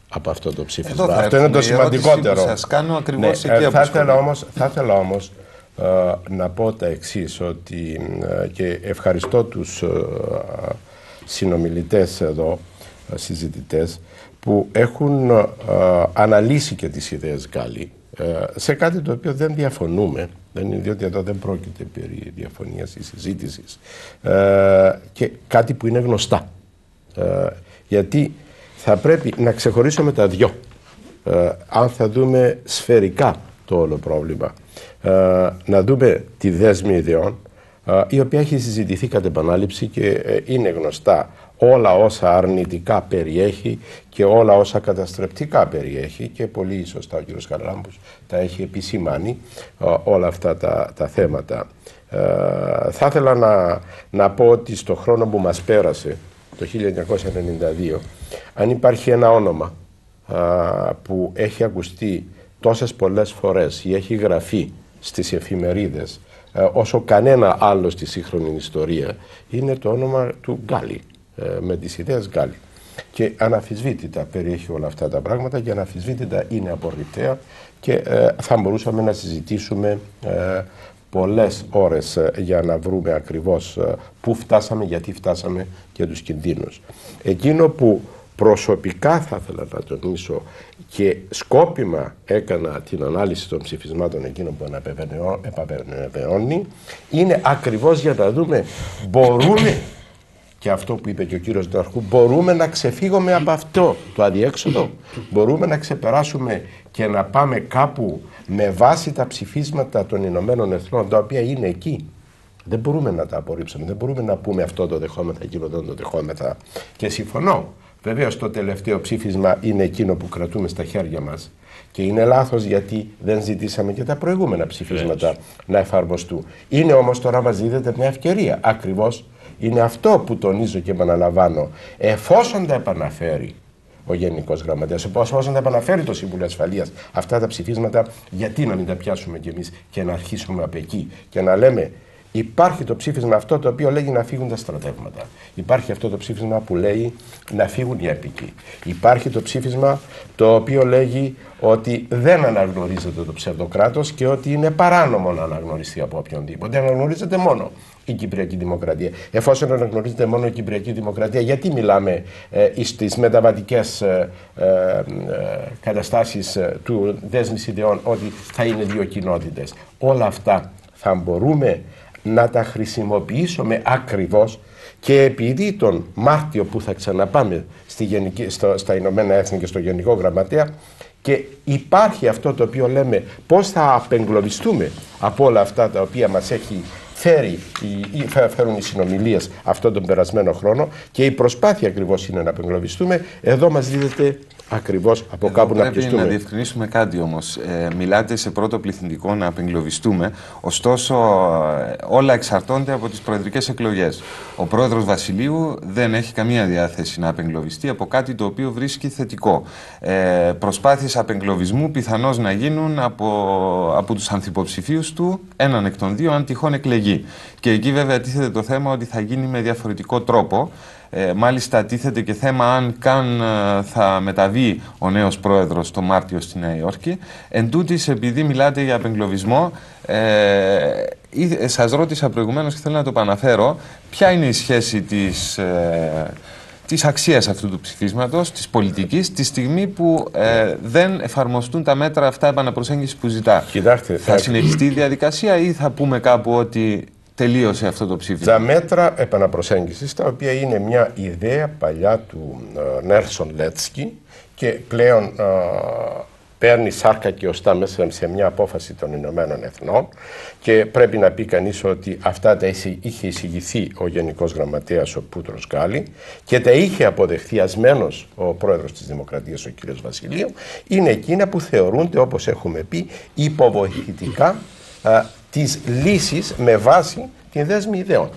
από αυτό το ψήφισμα. Αυτό είναι το σημαντικότερο. Σας κάνω ακριβώς εκεί θα ήθελα όμως να πω τα εξής, ότι και ευχαριστώ τους συνομιλητές εδώ, συζητητές, που έχουν αναλύσει και τις ιδέες Γκάλι σε κάτι το οποίο δεν διαφωνούμε, διότι εδώ δεν πρόκειται περί διαφωνίας ή συζήτησης, και κάτι που είναι γνωστά. Γιατί θα πρέπει να ξεχωρίσουμε τα δυο, αν θα δούμε σφαιρικά το όλο πρόβλημα. Να δούμε τη δέσμη ιδεών, η οποία έχει συζητηθεί κατ' επανάληψη και είναι γνωστά όλα όσα αρνητικά περιέχει και όλα όσα καταστρεπτικά περιέχει, και πολύ σωστά ο κ. Χαραλάμπους τα έχει επισημάνει όλα αυτά τα θέματα. Θα ήθελα να πω ότι στο χρόνο που μας πέρασε, το 1992, αν υπάρχει ένα όνομα που έχει ακουστεί τόσες πολλές φορές ή έχει γραφεί στις εφημερίδες όσο κανένα άλλο στη σύγχρονη ιστορία, είναι το όνομα του Γκάλι, με τις ιδέες Γκάλι. Και αναμφισβήτητα περιέχει όλα αυτά τα πράγματα και αναμφισβήτητα είναι απορριπταία και θα μπορούσαμε να συζητήσουμε πολλές ώρες για να βρούμε ακριβώς πού φτάσαμε, γιατί φτάσαμε και τους κινδύνους. Εκείνο που προσωπικά θα ήθελα να τονίσω και σκόπιμα έκανα την ανάλυση των ψηφισμάτων εκείνων που επαβεβαιώνει, είναι ακριβώς για να δούμε, μπορούμε, και αυτό που είπε και ο κύριος Ναρχού, μπορούμε να ξεφύγουμε από αυτό το αδιέξοδο, μπορούμε να ξεπεράσουμε και να πάμε κάπου με βάση τα ψηφίσματα των Ηνωμένων Εθνών, τα οποία είναι εκεί. Δεν μπορούμε να τα απορρίψουμε, δεν μπορούμε να πούμε αυτό το δεχόμεθα, εκείνο δεν το δεχόμεθα. Και συμφωνώ. Βεβαίως το τελευταίο ψήφισμα είναι εκείνο που κρατούμε στα χέρια μας και είναι λάθος γιατί δεν ζητήσαμε και τα προηγούμενα ψηφίσματα να εφαρμοστούν. Είναι όμως τώρα μας δίδεται μια ευκαιρία. Ακριβώς είναι αυτό που τονίζω και επαναλαμβάνω. Εφόσον τα επαναφέρει ο Γενικός Γραμματέας, εφόσον τα επαναφέρει το Συμβούλιο Ασφαλείας αυτά τα ψηφίσματα, γιατί να μην τα πιάσουμε κι εμείς και να αρχίσουμε από εκεί και να λέμε: υπάρχει το ψήφισμα αυτό το οποίο λέγει να φύγουν τα στρατεύματα. Υπάρχει αυτό το ψήφισμα που λέει να φύγουν οι έπικοι. Υπάρχει το ψήφισμα το οποίο λέγει ότι δεν αναγνωρίζεται το ψευδοκράτος και ότι είναι παράνομο να αναγνωριστεί από οποιονδήποτε. Αναγνωρίζεται μόνο η Κυπριακή Δημοκρατία. Εφόσον αναγνωρίζεται μόνο η Κυπριακή Δημοκρατία, γιατί μιλάμε στις μεταβατικές καταστάσεις του δέσμης ιδεών ότι θα είναι δύο κοινότητες? Όλα αυτά θα μπορούμε να τα χρησιμοποιήσουμε ακριβώς, και επειδή τον Μάρτιο που θα ξαναπάμε στα Ηνωμένα Έθνη και στο Γενικό Γραμματέα, και υπάρχει αυτό το οποίο λέμε πώς θα απεγκλωβιστούμε από όλα αυτά τα οποία μας έχει φέρουν οι συνομιλίες αυτόν τον περασμένο χρόνο και η προσπάθεια ακριβώς είναι να απεγκλωβιστούμε. Εδώ μας δίδεται ακριβώς από κάπου να πιεστούμε. Πρέπει να διευκρινίσουμε κάτι όμως. Μιλάτε σε πρώτο πληθυντικό να απεγκλωβιστούμε, ωστόσο όλα εξαρτώνται από τις προεδρικές εκλογές. Ο πρόεδρος Βασιλείου δεν έχει καμία διάθεση να απεγκλωβιστεί από κάτι το οποίο βρίσκει θετικό. Προσπάθειες απεγκλωβισμού πιθανώς να γίνουν από τους ανθυποψηφίους του, έναν εκ των δύο, αν τυχόν εκλεγεί. Και εκεί βέβαια τίθεται το θέμα ότι θα γίνει με διαφορετικό τρόπο. Μάλιστα τίθεται και θέμα αν καν θα μεταβεί ο νέος πρόεδρος το Μάρτιο στη Νέα Υόρκη. Εν τούτης, επειδή μιλάτε για απεγκλωβισμό, σας ρώτησα προηγουμένως και θέλω να το επαναφέρω, ποια είναι η σχέση της αξίας αυτού του ψηφίσματος, της πολιτικής, τη στιγμή που δεν εφαρμοστούν τα μέτρα αυτά επαναπροσέγγισης που ζητά. Κοιτάξτε, θα συνεχιστεί η διαδικασία ή θα πούμε κάπου ότι τελείωσε αυτό το ψήφισμα? Τα μέτρα επαναπροσέγγισης, τα οποία είναι μια ιδέα παλιά του Νέλσον Λέτσκι και πλέον παίρνει σάρκα και οστά μέσα σε μια απόφαση των Ηνωμένων Εθνών, και πρέπει να πει κανείς ότι αυτά τα είχε εισηγηθεί ο Γενικός Γραμματέας ο Πούτρος Γκάλι και τα είχε αποδεχθεί ασμένος ο Πρόεδρος της Δημοκρατίας ο κ. Βασιλείου. Είναι εκείνα που θεωρούνται, όπως έχουμε πει, υποβοηθητικά της λύσης με βάση την δέσμη ιδεών.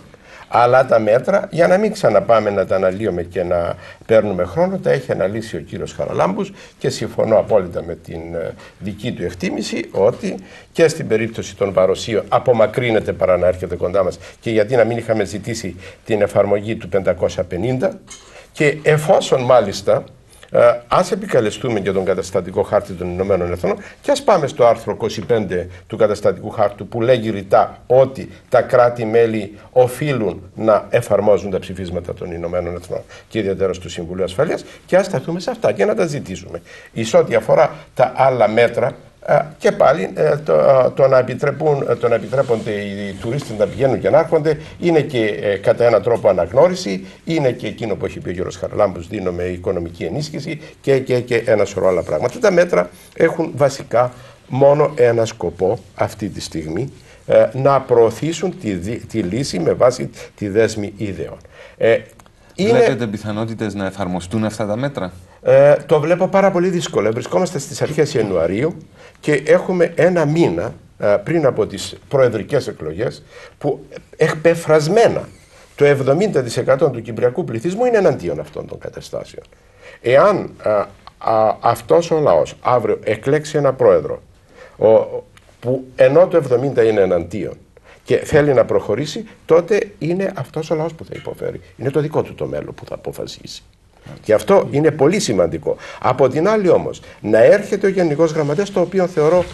Αλλά τα μέτρα, για να μην ξαναπάμε να τα αναλύουμε και να παίρνουμε χρόνο, τα έχει αναλύσει ο κύριος Χαραλάμπους και συμφωνώ απόλυτα με την δική του εκτίμηση ότι και στην περίπτωση των παροσίων απομακρύνεται παρά να έρχεται κοντά μας, και γιατί να μην είχαμε ζητήσει την εφαρμογή του 550, και εφόσον μάλιστα ας επικαλεστούμε και τον καταστατικό χάρτη των Ηνωμένων Εθνών και ας πάμε στο άρθρο 25 του καταστατικού χάρτου που λέγει ρητά ότι τα κράτη-μέλη οφείλουν να εφαρμόζουν τα ψηφίσματα των Ηνωμένων Εθνών και ιδιαίτερα του Συμβουλίου Ασφαλείας, και ας σταθούμε σε αυτά και να τα ζητήσουμε. Εις ό,τι αφορά τα άλλα μέτρα, και πάλι το να επιτρέπονται οι τουρίστες να πηγαίνουν και να έρχονται είναι και κατά έναν τρόπο αναγνώριση, είναι και εκείνο που έχει πει ο κ. Χαραλάμπους, δίνουμε οικονομική ενίσχυση και ένα σωρό άλλα πράγματα. Τα μέτρα έχουν βασικά μόνο ένα σκοπό αυτή τη στιγμή, να προωθήσουν τη λύση με βάση τη δέσμη ιδεών. Βλέπετε πιθανότητες να εφαρμοστούν αυτά τα μέτρα? Το βλέπω πάρα πολύ δύσκολο. Βρισκόμαστε στις αρχές Ιανουαρίου και έχουμε ένα μήνα πριν από τις προεδρικές εκλογές που εκπεφρασμένα το 70% του κυπριακού πληθυσμού είναι εναντίον αυτών των καταστάσεων. Εάν αυτός ο λαός αύριο εκλέξει ένα πρόεδρο που ενώ το 70% είναι εναντίον και θέλει να προχωρήσει, τότε είναι αυτός ο λαός που θα υποφέρει. Είναι το δικό του το μέλλον που θα αποφασίσει. Και αυτό είναι πολύ σημαντικό. Από την άλλη όμως, να έρχεται ο Γενικός Γραμματέας, το οποίο θεωρώ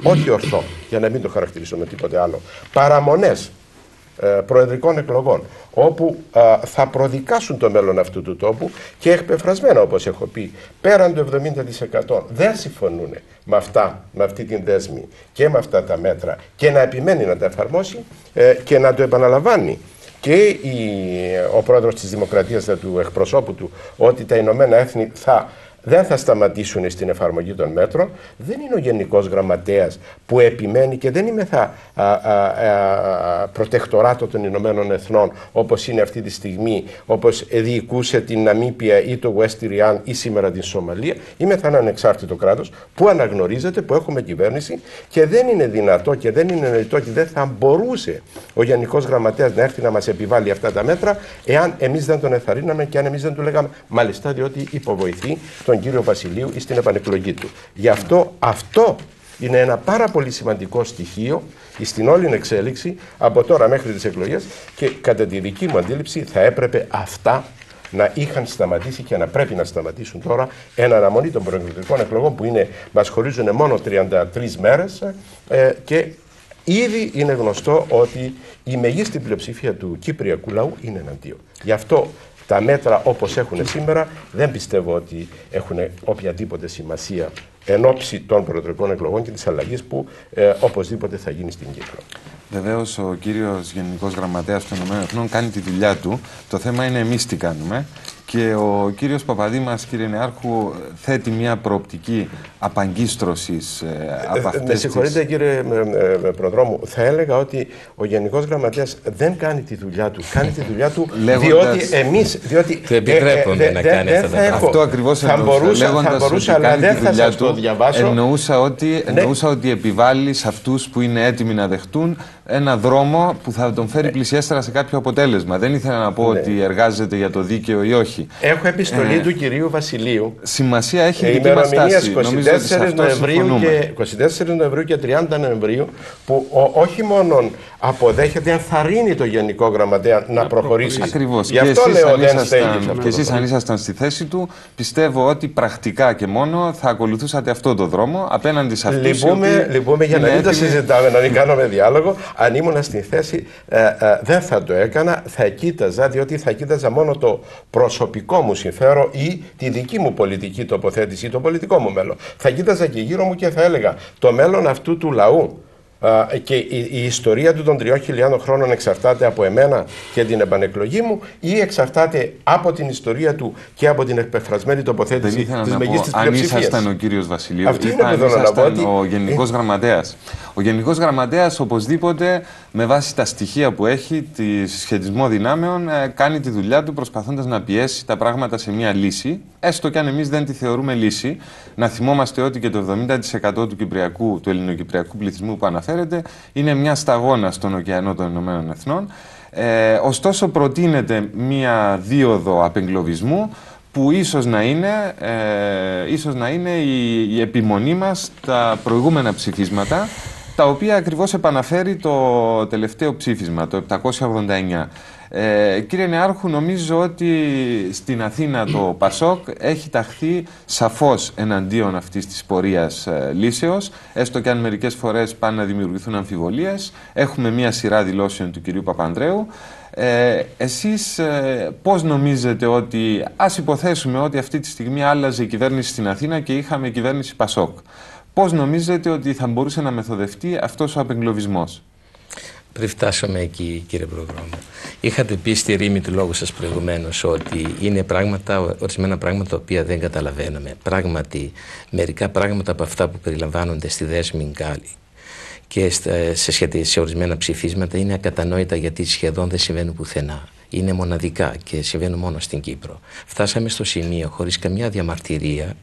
όχι ορθό, για να μην το χαρακτηρίσω με τίποτε άλλο, παραμονές προεδρικών εκλογών, όπου θα προδικάσουν το μέλλον αυτού του τόπου, και εκπεφρασμένα, όπως έχω πει, πέραν του 70% δεν συμφωνούν με αυτή την δέσμη και με αυτά τα μέτρα, και να επιμένει να τα εφαρμόσει και να το επαναλαμβάνει και ο πρόεδρος της Δημοκρατίας, του εκπροσώπου του, ότι τα Ηνωμένα Έθνη δεν θα σταματήσουν στην εφαρμογή των μέτρων. Δεν είναι ο Γενικός Γραμματέας που επιμένει, και δεν είμαι προτεκτοράτο των Ηνωμένων Εθνών όπως είναι αυτή τη στιγμή, όπως διοικούσε την Ναμίπια ή το West Irian ή σήμερα την Σομαλία. Είμαι ένα ανεξάρτητο κράτος που αναγνωρίζεται, που έχουμε κυβέρνηση, και δεν είναι δυνατό και δεν είναι νοητό και δεν θα μπορούσε ο Γενικός Γραμματέας να έρθει να μας επιβάλλει αυτά τα μέτρα εάν εμείς δεν τον εθαρρύναμε και αν εμείς δεν του λέγαμε μάλιστα, διότι υποβοηθεί τον κύριο Βασιλείου ή στην επανεκλογή του. Γι' αυτό είναι ένα πάρα πολύ σημαντικό στοιχείο στην όλη εξέλιξη από τώρα μέχρι τις εκλογές, και κατά τη δική μου αντίληψη θα έπρεπε αυτά να είχαν σταματήσει και να πρέπει να σταματήσουν τώρα, εν αναμονή των προεκλογικών εκλογών που μας χωρίζουν μόνο 33 μέρες, και ήδη είναι γνωστό ότι η μεγίστη πλειοψηφία του κυπριακού λαού είναι εναντίον. Γι' αυτό τα μέτρα όπως έχουν σήμερα δεν πιστεύω ότι έχουν οποιαδήποτε σημασία εν ώψη των προεδρικών εκλογών και της αλλαγής που οπωσδήποτε θα γίνει στην Κύπρο. Βεβαίως ο κύριος Γενικός Γραμματέας των ΗΠΑ κάνει τη δουλειά του. Το θέμα είναι εμείς τι κάνουμε. Και ο κύριος Παπαδήμας, κύριε Νεάρχου, θέτει μια προοπτική απαγκίστρωσης από αυτές. Με συγχωρείτε κύριε Προδρόμου, θα έλεγα ότι ο Γενικός Γραμματέας δεν κάνει τη δουλειά του. Κάνει τη δουλειά του διότι εμείς... Του επιτρέπονται να κάνει αυτά τα πράγματα. Αυτό ακριβώς θα μπορούσα, αλλά δεν θα σας το διαβάσω. Εννοούσα ότι επιβάλλει σε αυτούς που είναι έτοιμοι να δεχτούν ένα δρόμο που θα τον φέρει πλησιέστερα σε κάποιο αποτέλεσμα. Δεν ήθελα να πω ότι εργάζεται για το δίκαιο ή όχι. Έχω επιστολή του κυρίου Βασιλείου. Σημασία έχει η δική μας στάση. 24 Νοεμβρίου και 30 Νοεμβρίου, που όχι μόνο αποδέχεται, ενθαρρύνει το Γενικό Γραμματέα να προχωρήσει. Ακριβώς. Γι' αυτό λέω δεν στέλνει. Και εσείς αν ήσασταν στη θέση του, πιστεύω ότι πρακτικά και μόνο θα ακολουθούσατε αυτό το δρόμο απέναντι σε αυτούς. Λυπούμε για να μην το συζητάμε, να μην κάνουμε διάλογο. Αν ήμουν στη θέση, δεν θα το έκανα. Θα κοίταζα, διότι θα κοίταζα μόνο το προσωπικό μου συμφέρον ή τη δική μου πολιτική τοποθέτηση ή το πολιτικό μου μέλλον. Θα κοίταζα και γύρω μου και θα έλεγα το μέλλον αυτού του λαού και η ιστορία του των 3.000 χρόνων εξαρτάται από εμένα και την επανεκλογή μου ή εξαρτάται από την ιστορία του και από την εκπεφρασμένη τοποθέτηση της μεγίστης πλειοψηφίας. Αν ήσασταν ο κύριος Βασιλείου ή αν ήσασταν ο Γενικός Γραμματέας. Ο Γενικός Γραμματέας οπωσδήποτε με βάση τα στοιχεία που έχει, τη σχετισμό δυνάμεων, κάνει τη δουλειά του προσπαθώντας να πιέσει τα πράγματα σε μια λύση, έστω και αν εμείς δεν τη θεωρούμε λύση. Να θυμόμαστε ότι και το 70% του ελληνοκυπριακού πληθυσμού που αναφέρεται είναι μια σταγόνα στον ωκεανό των Ηνωμένων Εθνών. Ωστόσο προτείνεται μια δίωδο απεγκλωβισμού που ίσως να είναι η επιμονή μας στα προηγούμενα ψηφίσματα, τα οποία ακριβώς επαναφέρει το τελευταίο ψήφισμα, το 789. Κύριε Νεάρχου, νομίζω ότι στην Αθήνα το ΠΑΣΟΚ έχει ταχθεί σαφώς εναντίον αυτής της πορείας λύσεως, έστω και αν μερικές φορές πάνε να δημιουργηθούν αμφιβολίες. Έχουμε μία σειρά δηλώσεων του κυρίου Παπανδρέου. Εσείς πώς νομίζετε ότι, ας υποθέσουμε ότι αυτή τη στιγμή άλλαζε η κυβέρνηση στην Αθήνα και είχαμε κυβέρνηση ΠΑΣΟΚ, πώς νομίζετε ότι θα μπορούσε να μεθοδευτεί αυτός ο απεγκλωβισμός? Πριν φτάσουμε εκεί, κύριε Προδρόμου, είχατε πει στη ρήμη του λόγου σας προηγουμένως ότι είναι ορισμένα πράγματα τα οποία δεν καταλαβαίνουμε. Πράγματι, μερικά πράγματα από αυτά που περιλαμβάνονται στη δέσμη Γκάλι και σε ορισμένα ψηφίσματα είναι ακατανόητα, γιατί σχεδόν δεν συμβαίνουν πουθενά. Είναι μοναδικά και συμβαίνουν μόνο στην Κύπρο. Φτάσαμε στο σημείο, χωρίς καμιά διαμαρτυρία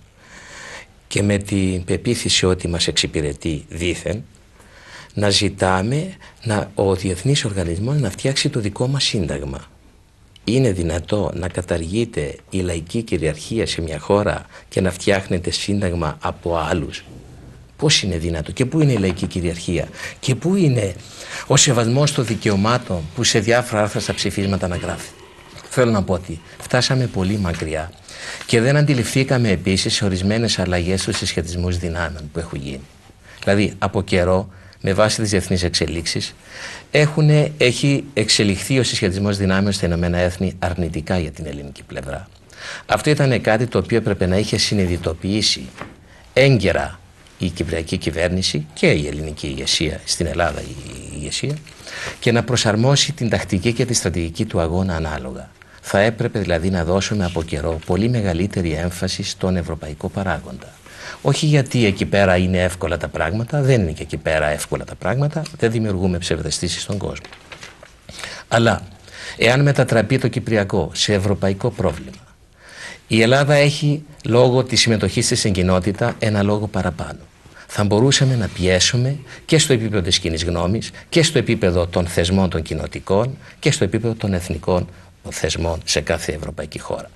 και με την πεποίθηση ότι μας εξυπηρετεί δήθεν, να ζητάμε ο διεθνής οργανισμός να φτιάξει το δικό μας σύνταγμα. Είναι δυνατό να καταργείται η λαϊκή κυριαρχία σε μια χώρα και να φτιάχνεται σύνταγμα από άλλους? Πώς είναι δυνατό? Και πού είναι η λαϊκή κυριαρχία? Και πού είναι ο σεβασμός των δικαιωμάτων που σε διάφορα άρθρα στα ψηφίσματα αναγράφει? Θέλω να πω ότι φτάσαμε πολύ μακριά και δεν αντιληφθήκαμε επίσης ορισμένες αλλαγές στους συσχετισμούς δυνάμεων που έχουν γίνει. Δηλαδή, από καιρό, με βάση τις διεθνείς εξελίξεις, έχει εξελιχθεί ο συσχετισμός δυνάμεων στα Ηνωμένα Έθνη αρνητικά για την ελληνική πλευρά. Αυτό ήταν κάτι το οποίο έπρεπε να είχε συνειδητοποιήσει έγκαιρα η κυπριακή κυβέρνηση και η ελληνική ηγεσία, στην Ελλάδα η ηγεσία, και να προσαρμόσει την τακτική και τη στρατηγική του αγώνα ανάλογα. Θα έπρεπε δηλαδή να δώσουμε από καιρό πολύ μεγαλύτερη έμφαση στον ευρωπαϊκό παράγοντα. Όχι γιατί εκεί πέρα είναι εύκολα τα πράγματα, δεν είναι και εκεί πέρα εύκολα τα πράγματα, δεν δημιουργούμε ψευδαισθήσεις στον κόσμο. Αλλά εάν μετατραπεί το κυπριακό σε ευρωπαϊκό πρόβλημα, η Ελλάδα έχει λόγω της συμμετοχής της στην κοινότητα ένα λόγο παραπάνω. Θα μπορούσαμε να πιέσουμε και στο επίπεδο της κοινής γνώμης και στο επίπεδο των θεσμών των κοινοτικών και στο επίπεδο των εθνικών θεσμών σε κάθε ευρωπαϊκή χώρα.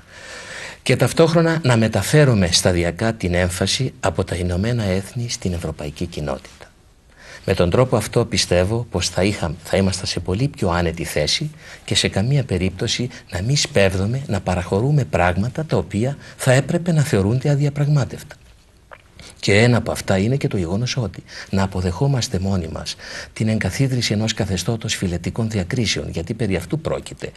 Και ταυτόχρονα να μεταφέρουμε σταδιακά την έμφαση από τα Ηνωμένα Έθνη στην ευρωπαϊκή κοινότητα. Με τον τρόπο αυτό πιστεύω πως θα ήμασταν σε πολύ πιο άνετη θέση και σε καμία περίπτωση να μην σπέβδουμε να παραχωρούμε πράγματα τα οποία θα έπρεπε να θεωρούνται αδιαπραγμάτευτα. Και ένα από αυτά είναι και το γεγονός ότι να αποδεχόμαστε μόνοι μας την εγκαθίδρυση ενός καθεστώτος φιλετικών διακρίσεων, γιατί περί αυτού πρόκειται.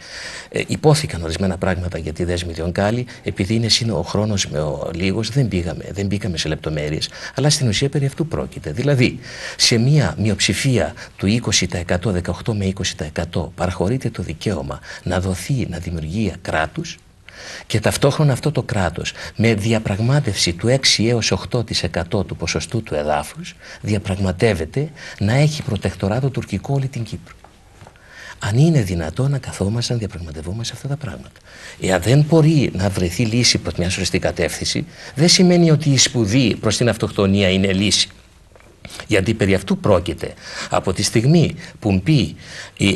Υπόθηκαν ορισμένα πράγματα για τη δέσμη Διονγκάλη, επειδή είναι ο χρόνος λίγος, δεν μπήκαμε σε λεπτομέρειες, αλλά στην ουσία περί αυτού πρόκειται. Δηλαδή, σε μια μειοψηφία του 20%, 18 με 20% παραχωρείται το δικαίωμα να δοθεί, να δημιουργεί κράτους, Και ταυτόχρονα αυτό το κράτος με διαπραγμάτευση του 6 έως 8% του ποσοστού του εδάφους διαπραγματεύεται να έχει προτεκτοράτο τουρκικό όλη την Κύπρο. Αν είναι δυνατόν να καθόμαστε να διαπραγματευόμαστε αυτά τα πράγματα. Εάν δεν μπορεί να βρεθεί λύση προς μια σωστή κατεύθυνση, δεν σημαίνει ότι η σπουδή προς την αυτοκτονία είναι λύση. Γιατί περί αυτού πρόκειται. Από τη στιγμή που μπει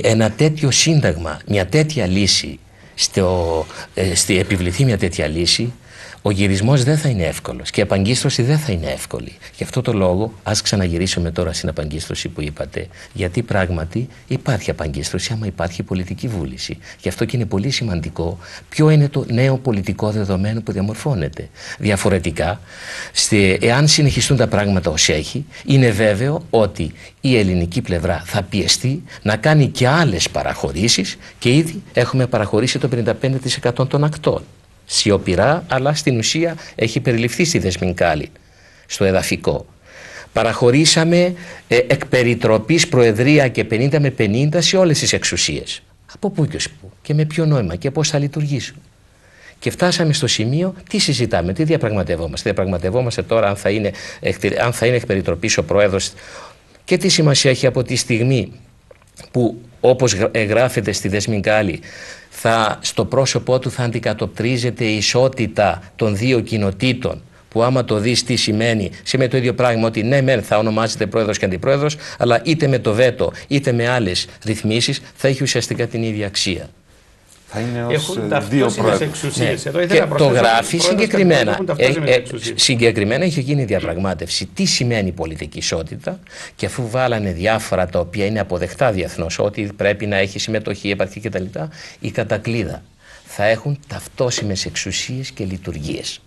ένα τέτοιο σύνταγμα, μια τέτοια λύση, επιβληθεί μια τέτοια λύση, ο γυρισμός δεν θα είναι εύκολος και η απαγκίστρωση δεν θα είναι εύκολη. Γι' αυτό το λόγο, ας ξαναγυρίσουμε τώρα στην απαγκίστρωση που είπατε, γιατί πράγματι υπάρχει απαγκίστρωση άμα υπάρχει πολιτική βούληση. Γι' αυτό και είναι πολύ σημαντικό ποιο είναι το νέο πολιτικό δεδομένο που διαμορφώνεται. Διαφορετικά, εάν συνεχιστούν τα πράγματα ως έχει, είναι βέβαιο ότι η ελληνική πλευρά θα πιεστεί να κάνει και άλλες παραχωρήσεις και ήδη έχουμε παραχωρήσει το 55% των ακτών. Σιωπηρά, αλλά στην ουσία έχει περιληφθεί στη Δεσμινκάλη, στο εδαφικό. Παραχωρήσαμε εκ περιτροπής προεδρία και 50 με 50 σε όλες τις εξουσίες. Από πού και ως πού και με ποιο νόημα και πώς θα λειτουργήσουν. Και φτάσαμε στο σημείο, τι συζητάμε, τι διαπραγματευόμαστε. Διαπραγματευόμαστε τώρα αν θα είναι εκ περιτροπής ο πρόεδρος και τι σημασία έχει από τη στιγμή που, όπως γράφεται στη Δεσμινκάλη, στο πρόσωπό του θα αντικατοπτρίζεται η ισότητα των δύο κοινοτήτων, που άμα το δεις τι σημαίνει το ίδιο πράγμα, ότι ναι μεν θα ονομάζεται πρόεδρος και αντιπρόεδρος, αλλά είτε με το βέτο είτε με άλλες ρυθμίσεις θα έχει ουσιαστικά την ίδια αξία. Θα είναι ως δύο πρόεδρους. Ναι. Και το γράφει συγκεκριμένα. Συγκεκριμένα είχε γίνει διαπραγμάτευση τι σημαίνει πολιτική ισότητα, και αφού βάλανε διάφορα τα οποία είναι αποδεκτά διεθνώς, ότι πρέπει να έχει συμμετοχή, επαρκή κτλ., η κατακλείδα θα έχουν ταυτόσιμες εξουσίες και λειτουργίες.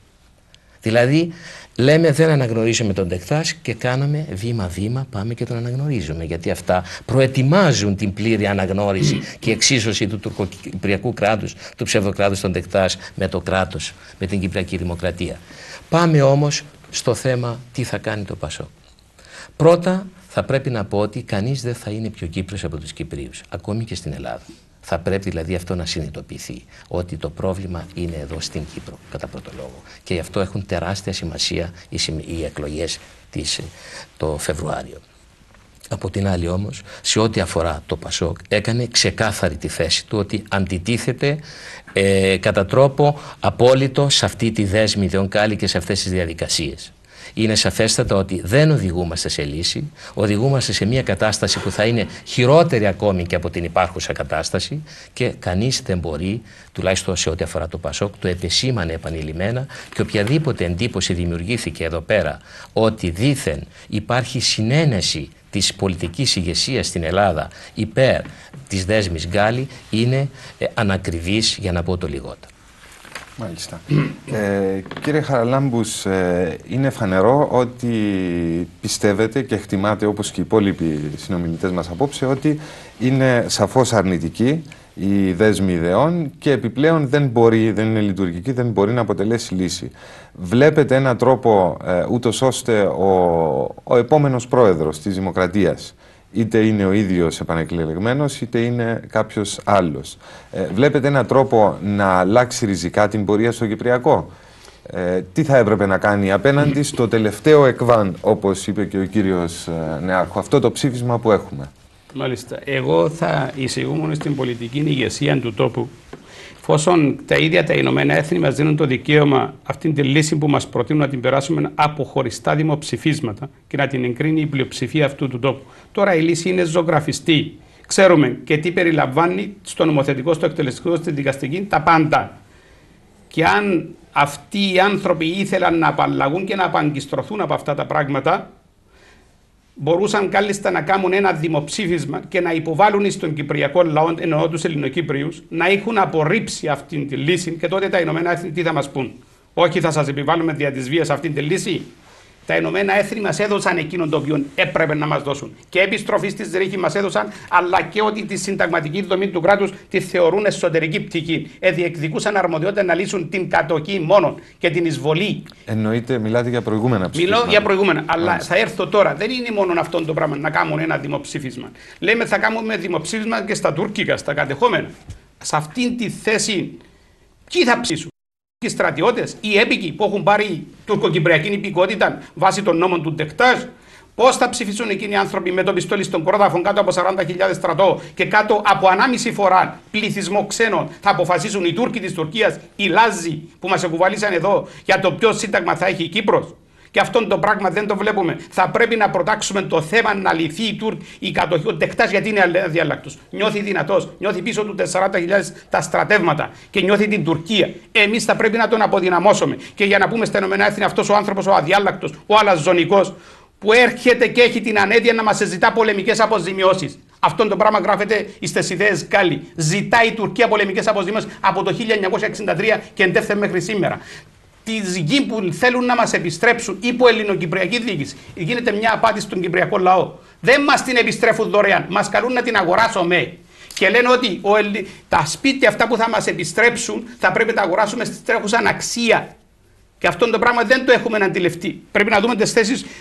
Δηλαδή, λέμε δεν αναγνωρίζουμε τον Τεκτάς και κάναμε βήμα-βήμα, πάμε και τον αναγνωρίζουμε. Γιατί αυτά προετοιμάζουν την πλήρη αναγνώριση και εξίσωση του τουρκοκυπριακού κράτους, του ψευδοκράτους των Τεκτάς με το κράτος, με την Κυπριακή Δημοκρατία. Πάμε όμως στο θέμα τι θα κάνει το ΠΑΣΟΚ. Πρώτα θα πρέπει να πω ότι κανείς δεν θα είναι πιο Κύπριος από τους Κυπρίους, ακόμη και στην Ελλάδα. Θα πρέπει δηλαδή αυτό να συνειδητοποιηθεί, ότι το πρόβλημα είναι εδώ στην Κύπρο, κατά πρώτο λόγο. Και γι' αυτό έχουν τεράστια σημασία οι εκλογές το Φεβρουάριο. Από την άλλη όμως, σε ό,τι αφορά το ΠΑΣΟΚ, έκανε ξεκάθαρη τη θέση του ότι αντιτίθεται κατά τρόπο απόλυτο σε αυτή τη δέσμη Δεονκάλη και σε αυτές τις διαδικασίες. Είναι σαφέστατα ότι δεν οδηγούμαστε σε λύση, οδηγούμαστε σε μια κατάσταση που θα είναι χειρότερη ακόμη και από την υπάρχουσα κατάσταση, και κανείς δεν μπορεί, τουλάχιστον σε ό,τι αφορά το ΠΑΣΟΚ, το επεσήμανε επανειλημμένα, και οποιαδήποτε εντύπωση δημιουργήθηκε εδώ πέρα ότι δήθεν υπάρχει συνένεση της πολιτικής ηγεσίας στην Ελλάδα υπέρ της δέσμης Γκάλη είναι ανακριβής, για να πω το λιγότερο. Μάλιστα. Κύριε Χαραλάμπους, είναι φανερό ότι πιστεύετε και εκτιμάτε, όπως και οι υπόλοιποι συνομιλητές μας απόψε, ότι είναι σαφώς αρνητική η δέσμη ιδεών και επιπλέον δεν είναι λειτουργική, δεν μπορεί να αποτελέσει λύση. Βλέπετε έναν τρόπο ούτως ώστε ο επόμενος πρόεδρος της Δημοκρατίας, είτε είναι ο ίδιος επανεκλεγμένος, είτε είναι κάποιος άλλος, βλέπετε έναν τρόπο να αλλάξει ριζικά την πορεία στο Κυπριακό? Τι θα έπρεπε να κάνει απέναντι στο τελευταίο εκβάν, όπως είπε και ο κύριος Νεάρχου, αυτό το ψήφισμα που έχουμε? Μάλιστα. Εγώ θα εισηγούμουν στην πολιτική ηγεσία του τόπου, εφόσον τα ίδια τα Ηνωμένα Έθνη μας δίνουν το δικαίωμα αυτήν τη λύση που μας προτείνουν να την περάσουμε από χωριστά δημοψηφίσματα και να την εγκρίνει η πλειοψηφία αυτού του τόπου. Τώρα η λύση είναι ζωγραφιστή. Ξέρουμε και τι περιλαμβάνει στο νομοθετικό, στο εκτελεστικό, στη δικαστική, τα πάντα. Και αν αυτοί οι άνθρωποι ήθελαν να απαλλαγούν και να απαγκιστρωθούν από αυτά τα πράγματα, μπορούσαν κάλλιστα να κάνουν ένα δημοψήφισμα και να υποβάλουν στον Κυπριακό λαό, εννοώ τους Ελληνοκύπριους, να έχουν απορρίψει αυτήν τη λύση, και τότε τα Ηνωμένα Έθνη τι θα μας πούν? Όχι, θα σας επιβάλλουμε δια της βίας αυτήν τη λύση. Τα Ηνωμένα Έθνη μας έδωσαν εκείνον το οποίο έπρεπε να μας δώσουν. Και επιστροφή στη Ζρίχη μας έδωσαν, αλλά και ότι τη συνταγματική δομή του κράτους τη θεωρούν εσωτερική πτυχή. Διεκδικούσαν αρμοδιότητα να λύσουν την κατοχή μόνο και την εισβολή. Εννοείται, μιλάτε για προηγούμενα ψηφίσματα? Μιλώ για προηγούμενα, αλλά θα έρθω τώρα. Δεν είναι μόνο αυτό το πράγμα να κάνουν ένα δημοψήφισμα. Λέμε θα κάνουμε δημοψήφισμα και στα τουρκικά, στα κατεχόμενα. Σε αυτήν τη θέση Ποιοι θα ψήσουν? Οι στρατιώτες, οι έπικοι που έχουν πάρει τουρκοκυπριακή υπηκότητα βάσει των νόμων του Ντεκτάζ? Πώς θα ψηφίσουν εκείνοι οι άνθρωποι με το πιστόλι στον πρόδαφο κάτω από 40.000 στρατό και κάτω από 1,5 φορά πληθυσμό ξένων? Θα αποφασίσουν οι Τούρκοι της Τουρκίας, οι Λάζοι που μας εκουβαλήσαν εδώ για το ποιο σύνταγμα θα έχει η Κύπρος? Και αυτό το πράγμα δεν το βλέπουμε. Θα πρέπει να προτάξουμε το θέμα να λυθεί η κατοχή. Ο Ντεκτάζ γιατί είναι αδιάλακτος? Νιώθει δυνατός, νιώθει πίσω του 40.000 τα στρατεύματα και νιώθει την Τουρκία. Εμείς θα πρέπει να τον αποδυναμώσουμε. Και για να πούμε στα Ηνωμένα Έθνη, αυτός ο άνθρωπος, ο αδιάλακτος, ο αλαζονικός, που έρχεται και έχει την ανέδεια να μας ζητά πολεμικές αποζημιώσεις. Αυτό το πράγμα γράφεται στις ιδέες Γκάλι. Ζητάει η Τουρκία πολεμικές αποζημιώσεις από το 1963 και εντεύθεν μέχρι σήμερα. Τη γη που θέλουν να μας επιστρέψουν υπό ελληνοκυπριακή διοίκηση, γίνεται μια απάτη στον κυπριακό λαό. Δεν μας την επιστρέφουν δωρεάν, μας καλούν να την αγοράσουμε. Και λένε ότι τα σπίτια αυτά που θα μας επιστρέψουν θα πρέπει να τα αγοράσουμε στη τρέχουσα αξία. Και αυτό το πράγμα δεν το έχουμε αντιληφθεί. Πρέπει να δούμε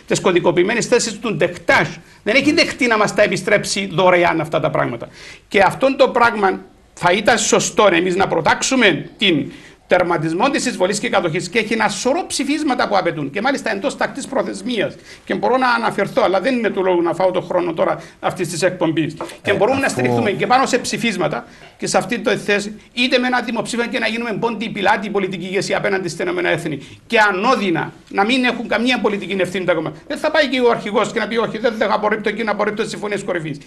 τις κωδικοποιημένες θέσεις του Ντεκτάζ. Δεν έχει δεχτεί να μας τα επιστρέψει δωρεάν αυτά τα πράγματα. Και αυτό το πράγμα θα ήταν σωστό εμείς να προτάξουμε την τερματισμό της εισβολής και κατοχής, και έχει ένα σωρό ψηφίσματα που απαιτούν και μάλιστα εντός τακτής προθεσμίας. Και μπορώ να αναφερθώ, αλλά δεν είναι του λόγου να φάω τον χρόνο τώρα αυτής της εκπομπής. Και μπορούμε να στηριχθούμε και πάνω σε ψηφίσματα και σε αυτή τη θέση, είτε με ένα δημοψήφισμα και να γίνουμε πόντι πιλάτη πολιτική ηγεσία απέναντι στην ΗΕ και ανώδυνα να μην έχουν καμία πολιτική ευθύνη τα κόμματα. Δεν θα πάει και ο αρχηγός και να πει: όχι, δεν θα απορρίπτω και να απορρίπτω τις συμφωνίες κορυφής.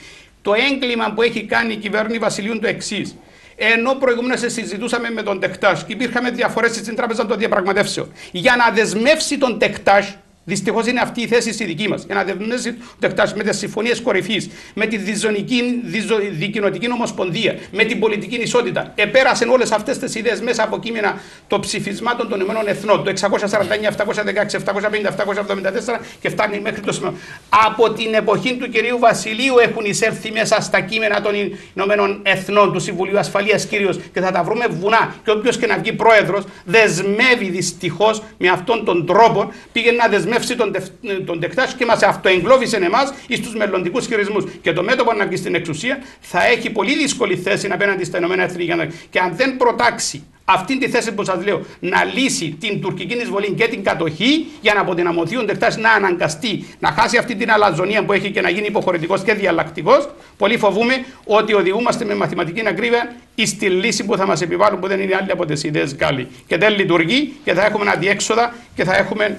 Το έγκλημα που έχει κάνει η κυβέρνηση Βασιλείου είναι το εξής. Ενώ προηγούμενα συζητούσαμε με τον Ντεκτάζ και υπήρχαν διαφορές στην Τράπεζα των Διαπραγματεύσεων, για να δεσμεύσει τον Ντεκτάζ, δυστυχώς είναι αυτή η θέση η δική μας, για να δεσμεύσει τον Ντεκτάζ με τις συμφωνίες κορυφής, με τη δικοινοτική ομοσπονδία, με την πολιτική ισότητα, επέρασαν όλες αυτές τις ιδέες μέσα από κείμενα των ψηφισμάτων των Ηνωμένων Εθνών, το 649, 716, 750, 774 και φτάνει μέχρι το σήμερα. Από την εποχή του κυρίου Βασιλείου έχουν εισέλθει μέσα στα κείμενα των Ηνωμένων Εθνών, του Συμβουλίου Ασφαλείας κυρίως, και θα τα βρούμε βουνά. Και όποιος και να βγει πρόεδρος, δεσμεύει δυστυχώς με αυτόν τον τρόπο, πήγαινε να δεσμεύσει τον Ντεκτάζ και μας αυτοεγκλώβησε εμάς εις τους μελλοντικούς χειρισμούς. Και το μέτωπο να βγει στην εξουσία θα έχει πολύ δύσκολη θέση απέναντι στα Ηνωμένα Έθνη. Και αν δεν προτάξει αυτή τη θέση που σας λέω, να λύσει την τουρκική εισβολή και την κατοχή, για να αποδυναμωθεί ο Ντεκτάζ, να αναγκαστεί να χάσει αυτή την αλαζονία που έχει και να γίνει υποχωρητικός και διαλλακτικός, πολύ φοβούμε ότι οδηγούμαστε με μαθηματική ακρίβεια στη λύση που θα μας επιβάλλουν, που δεν είναι άλλη από τις ιδέες Γκάλι. Και δεν λειτουργεί και θα έχουμε αδιέξοδα και θα έχουμε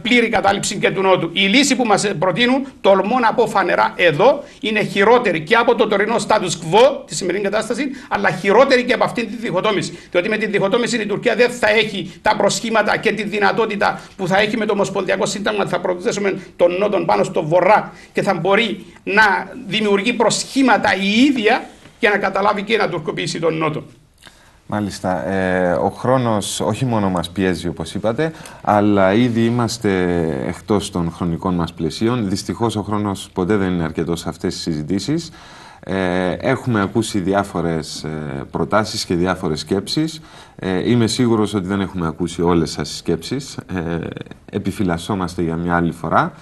πλήρη κατάληψη και του Νότου. Η λύση που μας προτείνουν, τολμώ να πω φανερά εδώ, είναι χειρότερη και από το τωρινό status quo, τη σημερινή κατάσταση, αλλά χειρότερη και από αυτήν τη διχοτόμηση. Διότι με τη διχοτόμηση η Τουρκία δεν θα έχει τα προσχήματα και τη δυνατότητα που θα έχει με το Ομοσπονδιακό Σύνταγμα. Θα προτείνουμε τον Νότο πάνω στο Βορρά και θα μπορεί να δημιουργεί προσχήματα η ίδια για να καταλάβει και να τουρκοποιήσει τον Νότο. Μάλιστα. Ο χρόνος όχι μόνο μας πιέζει, όπως είπατε, αλλά ήδη είμαστε εκτός των χρονικών μας πλαισίων. Δυστυχώς ο χρόνος ποτέ δεν είναι αρκετός σε αυτές τις συζητήσεις. Έχουμε ακούσει διάφορες προτάσεις και διάφορες σκέψεις. Είμαι σίγουρος ότι δεν έχουμε ακούσει όλες σας τις σκέψεις. Επιφυλασσόμαστε για μια άλλη φορά.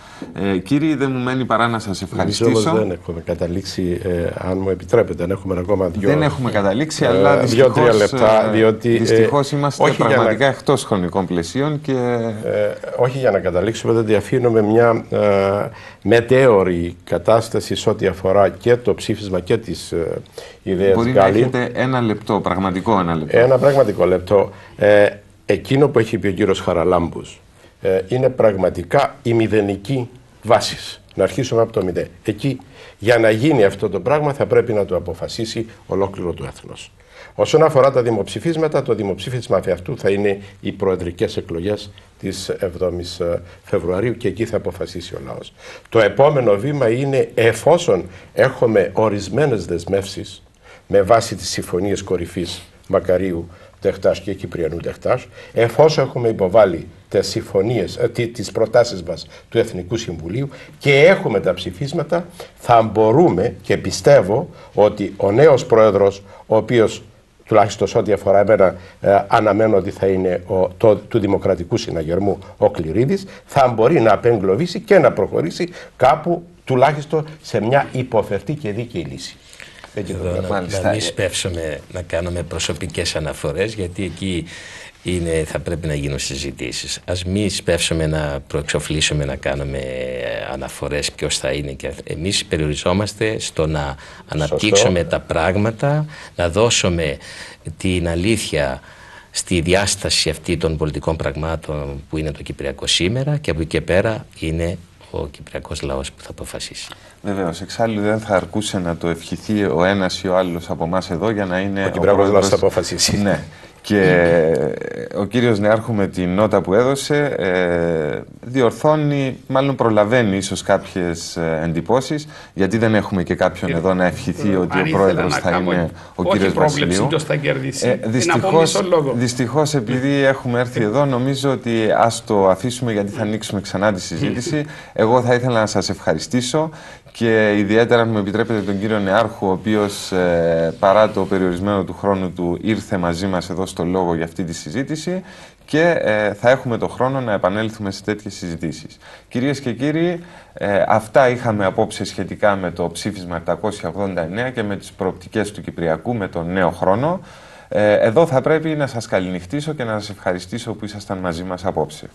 Κύριοι, δεν μου μένει παρά να σας ευχαριστήσω. Όμως δεν έχουμε καταλήξει, αν μου επιτρέπετε, αν έχουμε ακόμα δεν έχουμε καταλήξει, αλλά δυστυχώς, λεπτά, διότι, δυστυχώς είμαστε πραγματικά εκτός χρονικών πλαισίων. Και... όχι για να καταλήξουμε, δεν αφήνουμε μια μετέωρη κατάσταση σε ό,τι αφορά και το ψήφισμα και τις ιδέες Μπορεί Γκάλι. να έχετε ένα λεπτό, πραγματικό ένα λεπτό. Ένα πραγματικό λεπτό. Εκείνο που έχει πει ο κύριος Χαραλάμπους είναι πραγματικά η μηδενική βάση. Να αρχίσουμε από το μηδέν. Εκεί, για να γίνει αυτό το πράγμα, θα πρέπει να το αποφασίσει ολόκληρο το έθνος. Όσον αφορά τα δημοψηφίσματα, το δημοψήφισμα αυτού θα είναι οι προεδρικές εκλογές της 7ης Φεβρουαρίου και εκεί θα αποφασίσει ο λαός. Το επόμενο βήμα είναι, εφόσον έχουμε ορισμένες δεσμεύσεις με βάση τις συμφωνίες κορυφής Μακαρίου Ντεκτάζ και Κυπριανού Ντεκτάζ, εφόσον έχουμε υποβάλει τις συμφωνίες, τις προτάσεις μας του Εθνικού Συμβουλίου και έχουμε τα ψηφίσματα, θα μπορούμε, και πιστεύω ότι ο νέος πρόεδρος, ο οποίος τουλάχιστον σε ό,τι αφορά εμένα αναμένω ότι θα είναι του Δημοκρατικού Συναγερμού ο Κληρίδης, θα μπορεί να απεγκλωβίσει και να προχωρήσει κάπου τουλάχιστον σε μια υποφερτή και δίκαιη λύση. Να μην σπεύσουμε να κάνουμε προσωπικές αναφορές, γιατί εκεί θα πρέπει να γίνουν συζητήσεις. Ας μην σπεύσουμε να προεξοφλήσουμε να κάνουμε αναφορές ποιος θα είναι. Και εμείς περιοριζόμαστε στο να αναπτύξουμε τα πράγματα, να δώσουμε την αλήθεια στη διάσταση αυτή των πολιτικών πραγμάτων που είναι το Κυπριακό σήμερα, και από εκεί και πέρα είναι ο Κυπριακός λαός που θα αποφασίσει. Βεβαίως, εξάλλου δεν θα αρκούσε να το ευχηθεί ο ένας ή ο άλλος από εμάς εδώ για να είναι ο Κυπριακός λαός θα αποφασίσει. Ναι. Και ο κύριος Νεάρχου με την νότα που έδωσε διορθώνει, μάλλον προλαβαίνει ίσως κάποιες εντυπώσεις, γιατί δεν έχουμε και κάποιον εδώ να ευχηθεί ότι ο πρόεδρος θα είναι ο κύριος Βασιλείου. Δυστυχώς, επειδή έχουμε έρθει εδώ, νομίζω ότι ας το αφήσουμε, γιατί θα ανοίξουμε ξανά τη συζήτηση. Εγώ θα ήθελα να σας ευχαριστήσω, και ιδιαίτερα, αν μου επιτρέπετε, τον κύριο Νεάρχου, ο οποίος παρά το περιορισμένο του χρόνου του ήρθε μαζί μας εδώ στο λόγο για αυτή τη συζήτηση, και θα έχουμε το χρόνο να επανέλθουμε σε τέτοιες συζητήσεις. Κυρίες και κύριοι, αυτά είχαμε απόψε σχετικά με το ψήφισμα 789 και με τις προοπτικές του Κυπριακού με τον νέο χρόνο. Εδώ θα πρέπει να σας καληνυχτήσω και να σας ευχαριστήσω που ήσασταν μαζί μας απόψε.